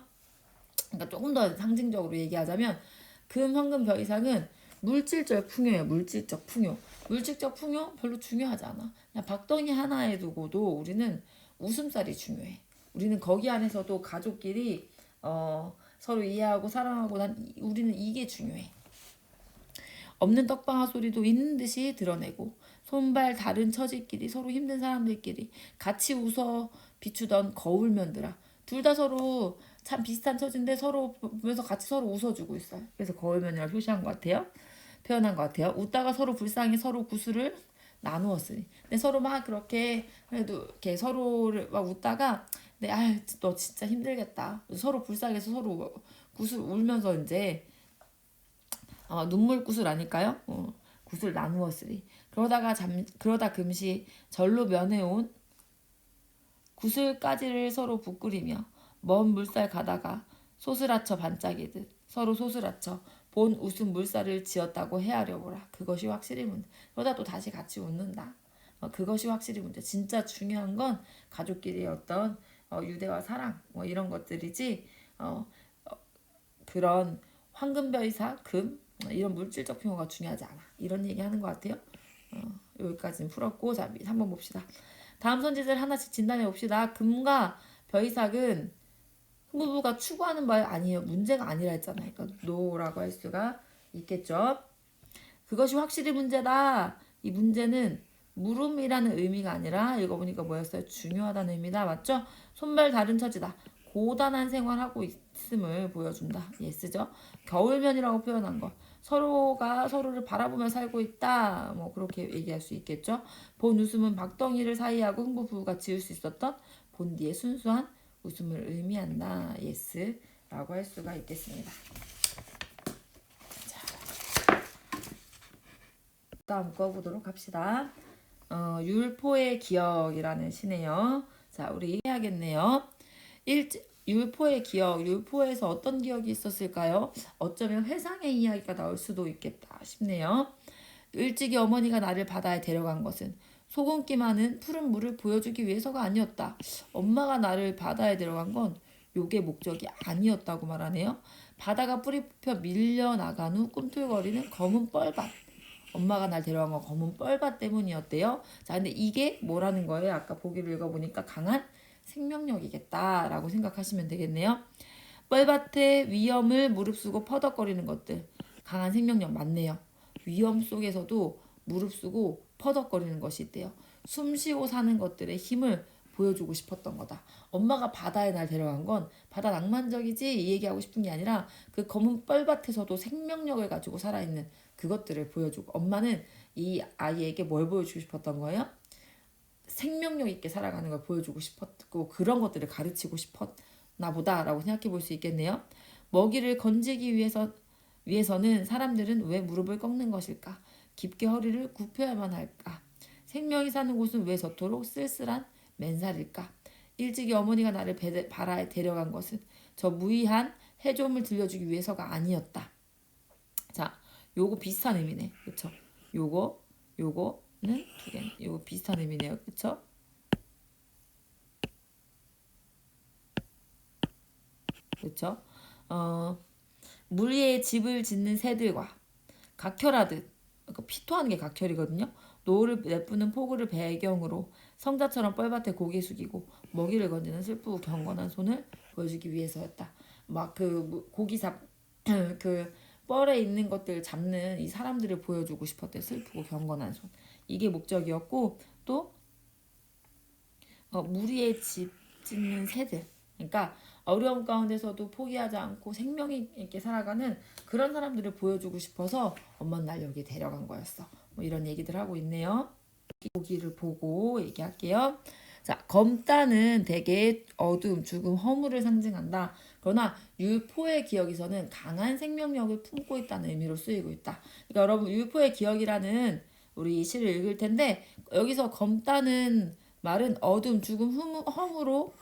그러니까 조금 더 상징적으로 얘기하자면 금, 황금, 벼 이상은 물질적 풍요예요. 물질적 풍요. 물질적 풍요 별로 중요하지 않아. 그냥 박덩이 하나에 두고도 우리는 웃음살이 중요해. 우리는 거기 안에서도 가족끼리 서로 이해하고 사랑하고 우리는 이게 중요해. 없는 떡방아 소리도 있는 듯이 드러내고 손발 다른 처지끼리 서로 힘든 사람들끼리 같이 웃어 비추던 거울면들아 둘 다 서로 참 비슷한 처지인데 서로 보면서 같이 서로 웃어주고 있어요. 그래서 거울면이라고 표시한 것 같아요. 표현한 것 같아요. 웃다가 서로 불쌍히 서로 구슬을 나누었으니. 근데 서로 막 그렇게 그래도 이렇게 서로를 막 웃다가 네, 아유 너 진짜 힘들겠다. 서로 불쌍해서 서로 구슬 울면서 이제 눈물 구슬 아닐까요? 구슬 나누었으리. 그러다 금시 절로 면해온 구슬까지를 서로 부끄리며 먼 물살 가다가 소스라쳐 반짝이듯 서로 소스라쳐 본 웃음 물살을 지었다고 헤아려보라. 그것이 확실히 문제. 그러다 또 다시 같이 웃는다. 그것이 확실히 문제. 진짜 중요한 건 가족끼리의 어떤 유대와 사랑 이런 것들이지 그런 황금별이사 금 이런 물질적 평화가 중요하지 않아. 이런 얘기 하는 것 같아요. 여기까지는 풀었고 자 3번 봅시다. 다음 선지자를 하나씩 진단해 봅시다. 금과 벼이삭은 후보부가 추구하는 바에 아니에요. 문제가 아니라 했잖아요. 그러니까 노라고 할 수가 있겠죠. 그것이 확실히 문제다. 이 문제는 물음이라는 의미가 아니라 읽어보니까 뭐였어요? 중요하다는 의미다. 맞죠? 손발 다른 처지다. 고단한 생활하고 있음을 보여준다. 예스죠? 겨울면이라고 표현한 거. 서로가 서로를 바라보며 살고 있다. 뭐 그렇게 얘기할 수 있겠죠. 본 웃음은 박덩이를 사이하고 흥부 부부가 지을 수 있었던 본디의 순수한 웃음을 의미한다. 예스라고 할 수가 있겠습니다. 다음 거 보도록 합시다. 율포의 기억이라는 시네요. 자, 우리 해야겠네요. 율포의 기억, 율포에서 어떤 기억이 있었을까요? 어쩌면 회상의 이야기가 나올 수도 있겠다 싶네요. 일찍이 어머니가 나를 바다에 데려간 것은 소금기 많은 푸른 물을 보여주기 위해서가 아니었다. 엄마가 나를 바다에 데려간 건 요게 목적이 아니었다고 말하네요. 바다가 뿌리 뽑혀 밀려나간 후 꿈틀거리는 검은 뻘밭. 엄마가 날 데려간 건 검은 뻘밭 때문이었대요. 자, 근데 이게 뭐라는 거예요? 아까 보기를 읽어보니까 강한 생명력이겠다라고 생각하시면 되겠네요. 뻘밭의 위험을 무릅쓰고 퍼덕거리는 것들. 강한 생명력 맞네요. 위험 속에서도 무릅쓰고 퍼덕거리는 것이 있대요. 숨쉬고 사는 것들의 힘을 보여주고 싶었던 거다. 엄마가 바다에 날 데려간 건 바다 낭만적이지 이 얘기하고 싶은 게 아니라 그 검은 뻘밭에서도 생명력을 가지고 살아있는 그것들을 보여주고 엄마는 이 아이에게 뭘 보여주고 싶었던 거예요? 생명력 있게 살아가는 걸 보여주고 싶었고 그런 것들을 가르치고 싶었나 보다라고 생각해 볼 수 있겠네요. 먹이를 건지기 위해서는 사람들은 왜 무릎을 꺾는 것일까? 깊게 허리를 굽혀야만 할까? 생명이 사는 곳은 왜 저토록 쓸쓸한 맨살일까? 일찍이 어머니가 나를 바다에 데려간 것은 저 무의한 해조음을 들려주기 위해서가 아니었다. 자, 요거 비슷한 의미네. 그쵸? 요거는 두 개. 요거 비슷한 의미네요. 그쵸? 그쵸? 물 위에 집을 짓는 새들과 각혈하듯, 그러니까 피토하는 게 각혈이거든요. 노을을 내뿜는 폭우를 배경으로 성자처럼 뻘밭에 고개 숙이고 먹이를 건지는 슬프고 경건한 손을 보여주기 위해서였다. 막 그 고기 잡 그 뻘에 있는 것들 잡는 이 사람들을 보여주고 싶었대. 슬프고 경건한 손. 이게 목적이었고 또 물 위에 집 짓는 새들. 그러니까 어려움 가운데서도 포기하지 않고 생명이 있게 살아가는 그런 사람들을 보여주고 싶어서 엄마는 날 여기 데려간 거였어. 뭐 이런 얘기들 하고 있네요. 고기를 보고 얘기할게요. 자, 검다는 대개 어둠, 죽음, 허물을 상징한다. 그러나 율포의 기억에서는 강한 생명력을 품고 있다는 의미로 쓰이고 있다. 그러니까 여러분 율포의 기억이라는 우리 시를 읽을 텐데 여기서 검다는 말은 어둠, 죽음, 허무로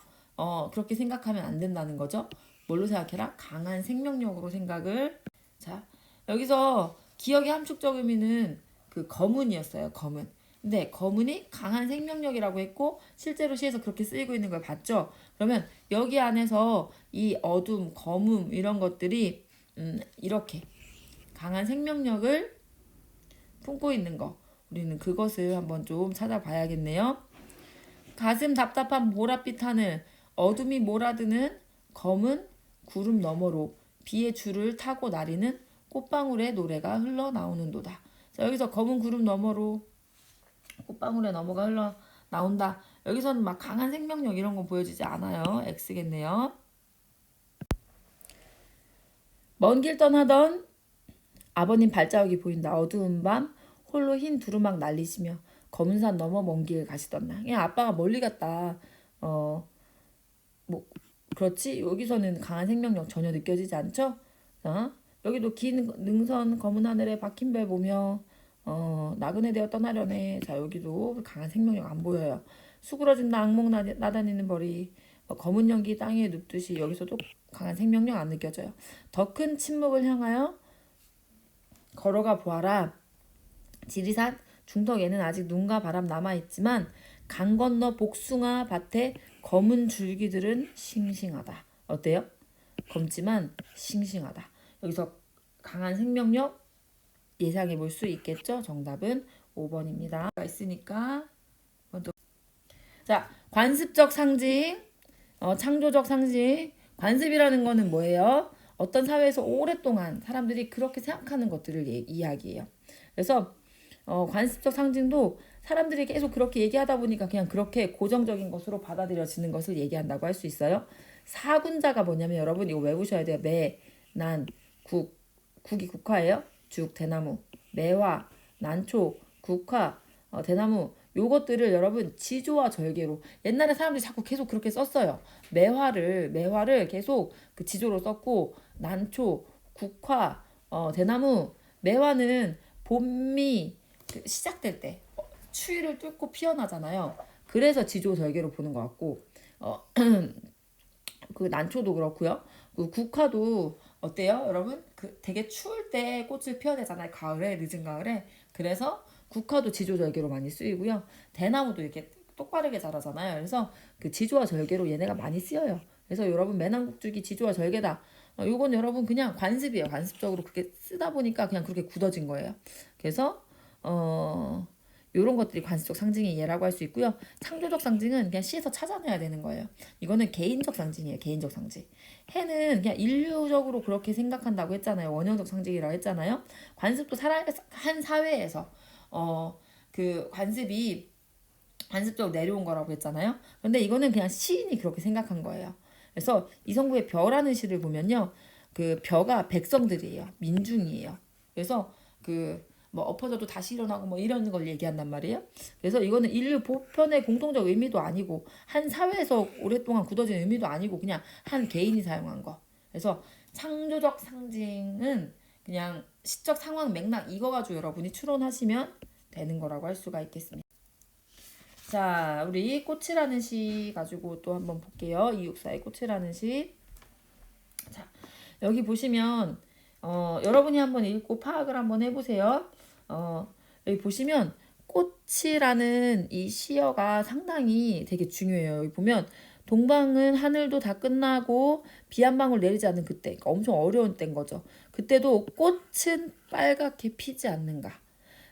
그렇게 생각하면 안 된다는 거죠. 뭘로 생각해라? 강한 생명력으로 생각을. 자, 여기서 기억의 함축적 의미는 그 검은이었어요. 검은. 근데 검은이 강한 생명력이라고 했고 실제로 시에서 그렇게 쓰이고 있는 걸 봤죠. 그러면 여기 안에서 이 어둠, 검음 이런 것들이 이렇게 강한 생명력을 품고 있는 거. 우리는 그것을 한번 좀 찾아봐야겠네요. 가슴 답답한 보랏빛 하늘, 어둠이 몰아드는 검은 구름 너머로 비의 줄을 타고 나리는 꽃방울의 노래가 흘러나오는도다. 자, 여기서 검은 구름 너머로 꽃방울의 너머가 흘러나온다. 여기서는 막 강한 생명력 이런 거 보여지지 않아요. X겠네요. 먼 길 떠나던 아버님 발자국이 보인다. 어두운 밤 홀로 흰 두루막 날리시며 검은 산 넘어 먼 길 가시던 날. 그냥 아빠가 멀리 갔다. 뭐 그렇지. 여기서는 강한 생명력 전혀 느껴지지 않죠? 여기도 긴 능선 검은 하늘에 박힌 별 보며 나그네 되어 떠나려네. 자, 여기도 강한 생명력 안 보여요. 수그러진 악몽 나다니는 벌이 검은 연기 땅에 눕듯이 여기서도 강한 생명력 안 느껴져요. 더 큰 침묵을 향하여 걸어가 보아라. 지리산 중턱에는 아직 눈과 바람 남아있지만 강 건너 복숭아 밭에 검은 줄기들은 싱싱하다. 어때요? 검지만 싱싱하다. 여기서 강한 생명력 예상해 볼 수 있겠죠? 정답은 5번입니다. 있으니까 자, 관습적 상징, 창조적 상징. 관습이라는 거는 뭐예요? 어떤 사회에서 오랫동안 사람들이 그렇게 생각하는 것들을 이야기해요. 그래서 관습적 상징도 사람들이 계속 그렇게 얘기하다 보니까 그냥 그렇게 고정적인 것으로 받아들여지는 것을 얘기한다고 할 수 있어요. 사군자가 뭐냐면 여러분 이거 외우셔야 돼요. 매, 난, 국. 국이 국화예요. 죽, 대나무. 매화, 난초, 국화, 대나무. 요것들을 여러분 지조와 절개로 옛날에 사람들이 자꾸 계속 그렇게 썼어요. 매화를 계속 그 지조로 썼고 난초, 국화, 대나무. 매화는 봄이 시작될 때 추위를 뚫고 피어나잖아요. 그래서 지조절개로 보는 것 같고 그 난초도 그렇고요. 그 국화도 어때요, 여러분? 그 되게 추울 때 꽃을 피워내잖아요. 가을에 늦은 가을에. 그래서 국화도 지조절개로 많이 쓰이고요. 대나무도 이렇게 똑바르게 자라잖아요. 그래서 그 지조와 절개로 얘네가 많이 쓰여요. 그래서 여러분 매낭국죽이 지조와 절개다. 요건 여러분 그냥 관습이에요. 관습적으로 그렇게 쓰다 보니까 그냥 그렇게 굳어진 거예요. 그래서 요런 것들이 관습적 상징의 예라고 할 수 있고요. 창조적 상징은 그냥 시에서 찾아내야 되는 거예요. 이거는 개인적 상징이에요. 개인적 상징. 해는 그냥 인류적으로 그렇게 생각한다고 했잖아요. 원형적 상징이라고 했잖아요. 관습도 한 사회에서 그 관습적으로 내려온 거라고 했잖아요. 근데 이거는 그냥 시인이 그렇게 생각한 거예요. 그래서 이성구의 벼라는 시를 보면요. 그 벼가 백성들이에요. 민중이에요. 그래서 그 뭐 엎어져도 다시 일어나고 뭐 이런 걸 얘기한단 말이에요. 그래서 이거는 인류 보편의 공통적 의미도 아니고 한 사회에서 오랫동안 굳어진 의미도 아니고 그냥 한 개인이 사용한 거. 그래서 창조적 상징은 그냥 시적 상황 맥락 이거 가지고 여러분이 추론하시면 되는 거라고 할 수가 있겠습니다. 자, 우리 꽃이라는 시 가지고 또 한번 볼게요. 이육사의 꽃이라는 시. 자, 여기 보시면 여러분이 한번 읽고 파악을 한번 해보세요. 여기 보시면 꽃이라는 이 시어가 상당히 되게 중요해요. 여기 보면 동방은 하늘도 다 끝나고 비 한 방울 내리지 않는 그때, 그러니까 엄청 어려운 때인 거죠. 그때도 꽃은 빨갛게 피지 않는가.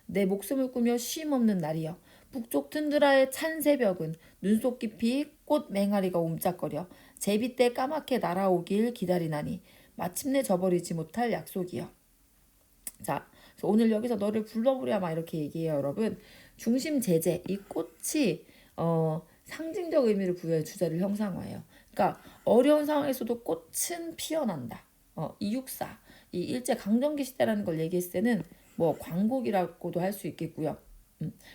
내 목숨을 꾸며 쉼 없는 날이여. 북쪽 툰드라의 찬 새벽은 눈속 깊이 꽃 맹아리가 옴짝거려 제비 때 까맣게 날아오길 기다리나니 마침내 저버리지 못할 약속이여. 자, 그래서 오늘 여기서 너를 불러보랴 막 이렇게 얘기해요, 여러분. 중심 제재, 이 꽃이 상징적 의미를 부여해 주제를 형상화해요. 그러니까 어려운 상황에서도 꽃은 피어난다. 이육사, 이 일제 강점기 시대라는 걸 얘기했을 때는 뭐 광복이라고도 할 수 있겠고요.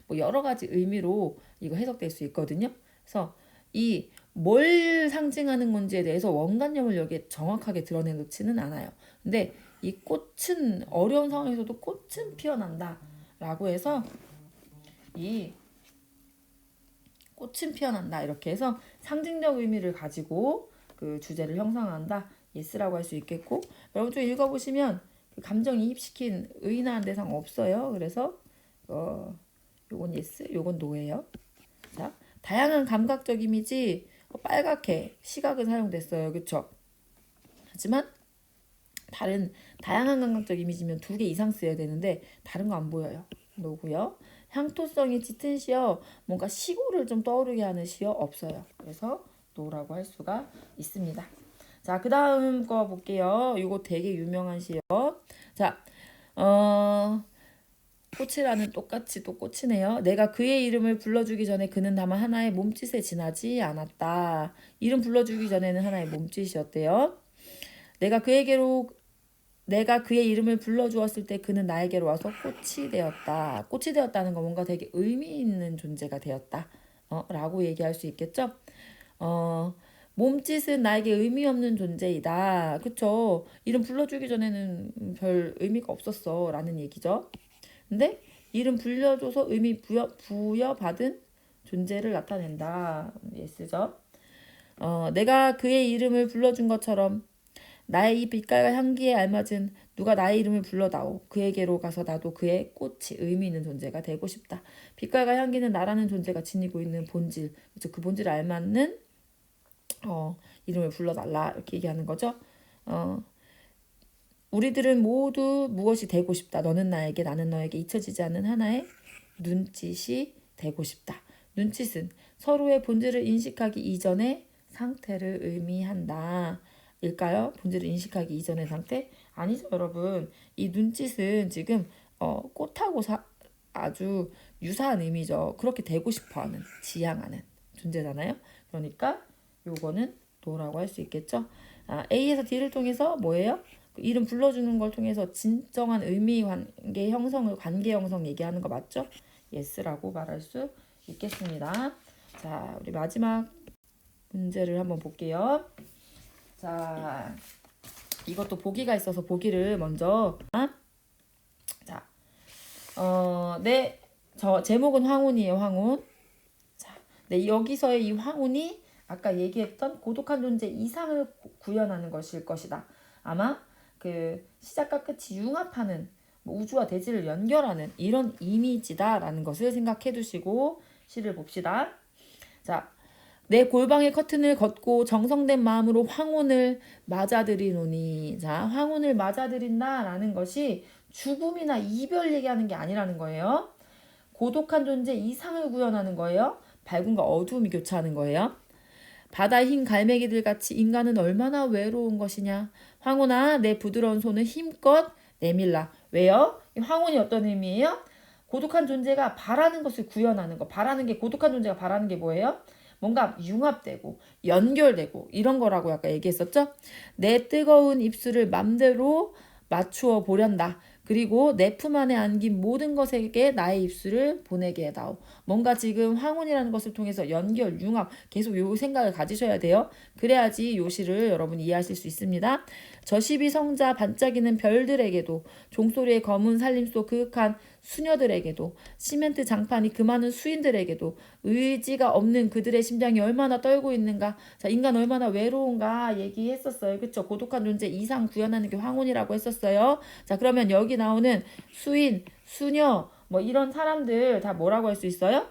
뭐 여러 가지 의미로 이거 해석될 수 있거든요. 그래서 이 뭘 상징하는 건지에 대해서 원관념을 여기에 정확하게 드러내놓지는 않아요. 근데 이 꽃은 어려운 상황에서도 꽃은 피어난다 라고 해서 이 꽃은 피어난다 이렇게 해서 상징적 의미를 가지고 그 주제를 형성한다. 예스라고 할 수 있겠고, 여러분 좀 읽어보시면 그 감정이입시킨 의인한 대상 없어요. 그래서 요건 예스, 요건 노예요. 자, 다양한 감각적 이미지 빨갛게 시각은 사용됐어요. 그쵸? 하지만 다양한 감각적 이미지면 2개 이상 써야 되는데 다른 거 안 보여요. 노고요. 향토성이 짙은 시어, 뭔가 시골을 좀 떠오르게 하는 시어 없어요. 그래서 노라고 할 수가 있습니다. 자, 그 다음 거 볼게요. 이거 되게 유명한 시어. 자, 꽃이라는 똑같이 또 꽃이네요. 내가 그의 이름을 불러주기 전에 그는 다만 하나의 몸짓에 지나지 않았다. 이름 불러주기 전에는 하나의 몸짓이었대요. 내가 그의 이름을 불러주었을 때 그는 나에게로 와서 꽃이 되었다. 꽃이 되었다는 거 뭔가 되게 의미 있는 존재가 되었다. 라고 얘기할 수 있겠죠? 몸짓은 나에게 의미 없는 존재이다. 그쵸? 이름 불러주기 전에는 별 의미가 없었어. 라는 얘기죠. 근데 이름 불려줘서 의미 부여받은 존재를 나타낸다. 예스죠? 내가 그의 이름을 불러준 것처럼 나의 이 빛깔과 향기에 알맞은 누가 나의 이름을 불러다오. 그에게로 가서 나도 그의 꽃이 의미 있는 존재가 되고 싶다. 빛깔과 향기는 나라는 존재가 지니고 있는 본질, 그렇죠? 그 본질에 알맞는 이름을 불러달라 이렇게 얘기하는 거죠. 우리들은 모두 무엇이 되고 싶다. 너는 나에게, 나는 너에게 잊혀지지 않는 하나의 눈짓이 되고 싶다. 눈짓은 서로의 본질을 인식하기 이전의 상태를 의미한다. 일까요? 본질을 인식하기 이전의 상태? 아니죠, 여러분. 이 눈짓은 지금 꽃하고 아주 유사한 의미죠. 그렇게 되고 싶어하는, 지향하는 존재잖아요. 그러니까 요거는 노라고 할 수 있겠죠. A에서 D를 통해서 뭐예요? 그 이름 불러주는 걸 통해서 진정한 의미 관계 형성 얘기하는 거 맞죠? 예스라고 말할 수 있겠습니다. 자, 우리 마지막 문제를 한번 볼게요. 자, 이것도 보기가 있어서 보기를 먼저. 자, 제목은 황혼이에요, 황혼. 자, 여기서의 이 황혼이 아까 얘기했던 고독한 존재 이상을 구현하는 것일 것이다. 아마 그 시작과 끝이 융합하는 우주와 대지를 연결하는 이런 이미지다라는 것을 생각해 두시고 시를 봅시다. 자, 내 골방의 커튼을 걷고 정성된 마음으로 황혼을 맞아들이노니. 자, 황혼을 맞아들인다라는 것이 죽음이나 이별 얘기하는 게 아니라는 거예요. 고독한 존재 이상을 구현하는 거예요. 밝음과 어두움이 교차하는 거예요. 바다의 흰 갈매기들 같이 인간은 얼마나 외로운 것이냐. 황혼아, 내 부드러운 손을 힘껏 내밀라. 왜요? 황혼이 어떤 의미예요? 고독한 존재가 바라는 것을 구현하는 거. 바라는 게, 고독한 존재가 바라는 게 뭐예요? 뭔가 융합되고 연결되고 이런 거라고 아까 얘기했었죠? 내 뜨거운 입술을 맘대로 맞추어 보련다. 그리고 내 품 안에 안긴 모든 것에게 나의 입술을 보내게 해다오. 뭔가 지금 황혼이라는 것을 통해서 연결, 융합 계속 요 생각을 가지셔야 돼요. 그래야지 요 시를 여러분이 이해하실 수 있습니다. 저 12성자 반짝이는 별들에게도 종소리의 검은 살림 속 그윽한 수녀들에게도 시멘트 장판이 그 많은 수인들에게도 의지가 없는 그들의 심장이 얼마나 떨고 있는가. 자, 인간 얼마나 외로운가 얘기했었어요. 그쵸? 고독한 존재 이상 구현하는 게 황혼이라고 했었어요. 자, 그러면 여기 나오는 수인, 수녀, 뭐 이런 사람들 다 뭐라고 할 수 있어요?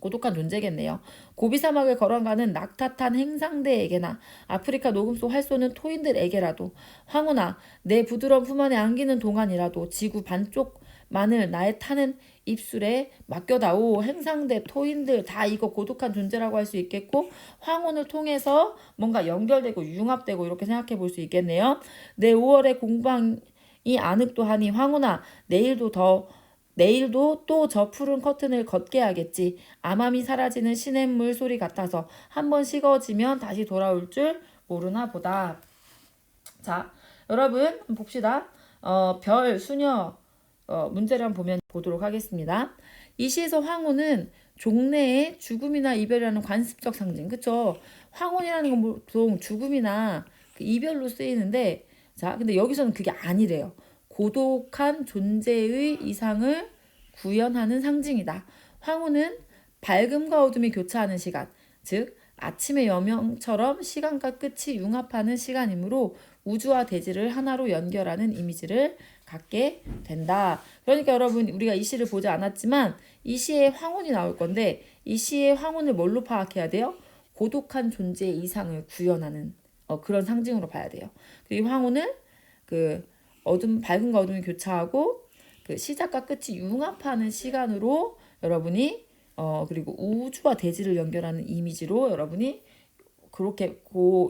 고독한 존재겠네요. 고비 사막을 걸어가는 낙타탄 행상대에게나 아프리카 녹음속 활쏘는 토인들에게라도 황혼아 내 부드러운 품 안에 안기는 동안이라도 지구 반쪽만을 나의 타는 입술에 맡겨다오. 행상대 토인들 다 이거 고독한 존재라고 할 수 있겠고 황혼을 통해서 뭔가 연결되고 융합되고 이렇게 생각해 볼 수 있겠네요. 내 5월의 공방이 아늑도하니 황혼아 내일도 또 저 푸른 커튼을 걷게 하겠지. 암암이 사라지는 시냇물 소리 같아서 한번 식어지면 다시 돌아올 줄 모르나 보다. 자, 여러분 봅시다. 별, 수녀 문제를 한번 보도록 하겠습니다. 이 시에서 황혼은 종래의 죽음이나 이별이라는 관습적 상징. 그쵸? 황혼이라는 건 보통 죽음이나 그 이별로 쓰이는데 자, 근데 여기서는 그게 아니래요. 고독한 존재의 이상을 구현하는 상징이다. 황혼은 밝음과 어둠이 교차하는 시간, 즉 아침의 여명처럼 시간과 끝이 융합하는 시간이므로 우주와 대지를 하나로 연결하는 이미지를 갖게 된다. 그러니까 여러분 우리가 이 시를 보지 않았지만 이 시에 황혼이 나올 건데 이 시의 황혼을 뭘로 파악해야 돼요? 고독한 존재의 이상을 구현하는 그런 상징으로 봐야 돼요. 그리고 황혼을 그 밝음과 어둠이 교차하고 그 시작과 끝이 융합하는 시간으로 여러분이 그리고 우주와 대지를 연결하는 이미지로 여러분이 그렇게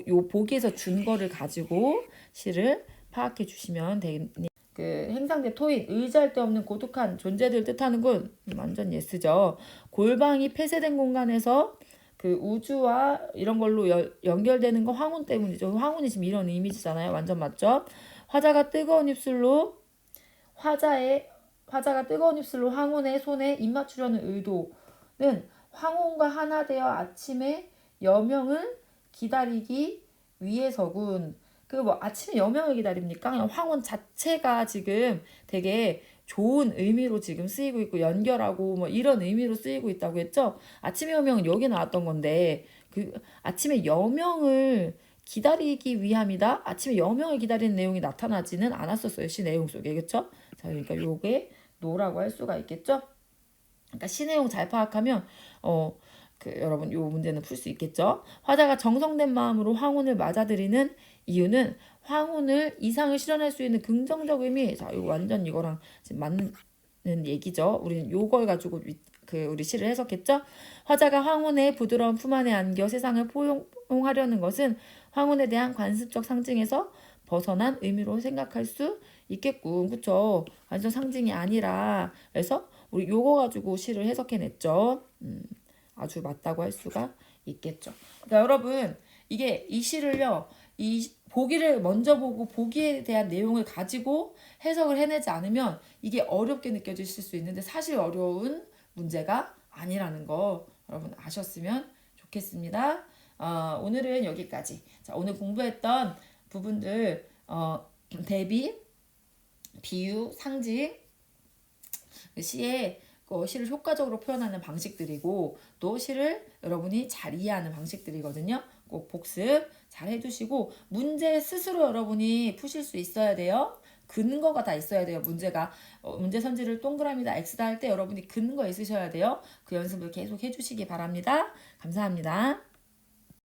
요 보기에서 준 거를 가지고 시를 파악해 주시면 되겠네요. 그 행상대 토인 의지할 데 없는 고독한 존재들 뜻하는 건 완전 예스죠. 골방이 폐쇄된 공간에서 그 우주와 이런 걸로 연결되는 거 황혼 때문이죠. 황혼이 지금 이런 이미지잖아요. 완전 맞죠? 화자가 뜨거운 입술로 황혼의 손에 입 맞추려는 의도는 황혼과 하나 되어 아침의 여명을 기다리기 위해서군. 그 뭐 아침에 여명을 기다립니까? 그냥 황혼 자체가 지금 되게 좋은 의미로 지금 쓰이고 있고 연결하고 뭐 이런 의미로 쓰이고 있다고 했죠. 아침의 여명은 여기 나왔던 건데 그 아침의 여명을 기다리기 위함이다. 아침에 여명을 기다리는 내용이 나타나지는 않았었어요. 시 내용 속에. 그렇죠? 자, 그러니까 요게 노라고 할 수가 있겠죠? 그러니까 시 내용 잘 파악하면 여러분 요 문제는 풀 수 있겠죠? 화자가 정성된 마음으로 황혼을 맞아들이는 이유는 황혼을 이상을 실현할 수 있는 긍정적 의미. 자, 이거 완전 이거랑 지금 맞는 얘기죠. 우리는 요걸 가지고 우리 시를 해석했죠. 화자가 황혼의 부드러운 품 안에 안겨 세상을 포용하려는 것은 황혼에 대한 관습적 상징에서 벗어난 의미로 생각할 수 있겠군. 그쵸? 완전 상징이 아니라 그래서 우리 요거 가지고 시를 해석해냈죠. 아주 맞다고 할 수가 있겠죠. 그러니까 여러분 이게 이 시를요. 이 보기를 먼저 보고 보기에 대한 내용을 가지고 해석을 해내지 않으면 이게 어렵게 느껴지실 수 있는데 사실 어려운 문제가 아니라는 거 여러분 아셨으면 좋겠습니다. 오늘은 여기까지. 자, 오늘 공부했던 부분들 대비, 비유, 상징, 시에 시를 효과적으로 표현하는 방식들이고 또 시를 여러분이 잘 이해하는 방식들이거든요. 꼭 복습 잘 해두시고 문제 스스로 여러분이 푸실 수 있어야 돼요. 근거가 다 있어야 돼요. 문제 선지를 동그라미다 X다 할 때 여러분이 근거 있으셔야 돼요. 그 연습을 계속 해주시기 바랍니다. 감사합니다.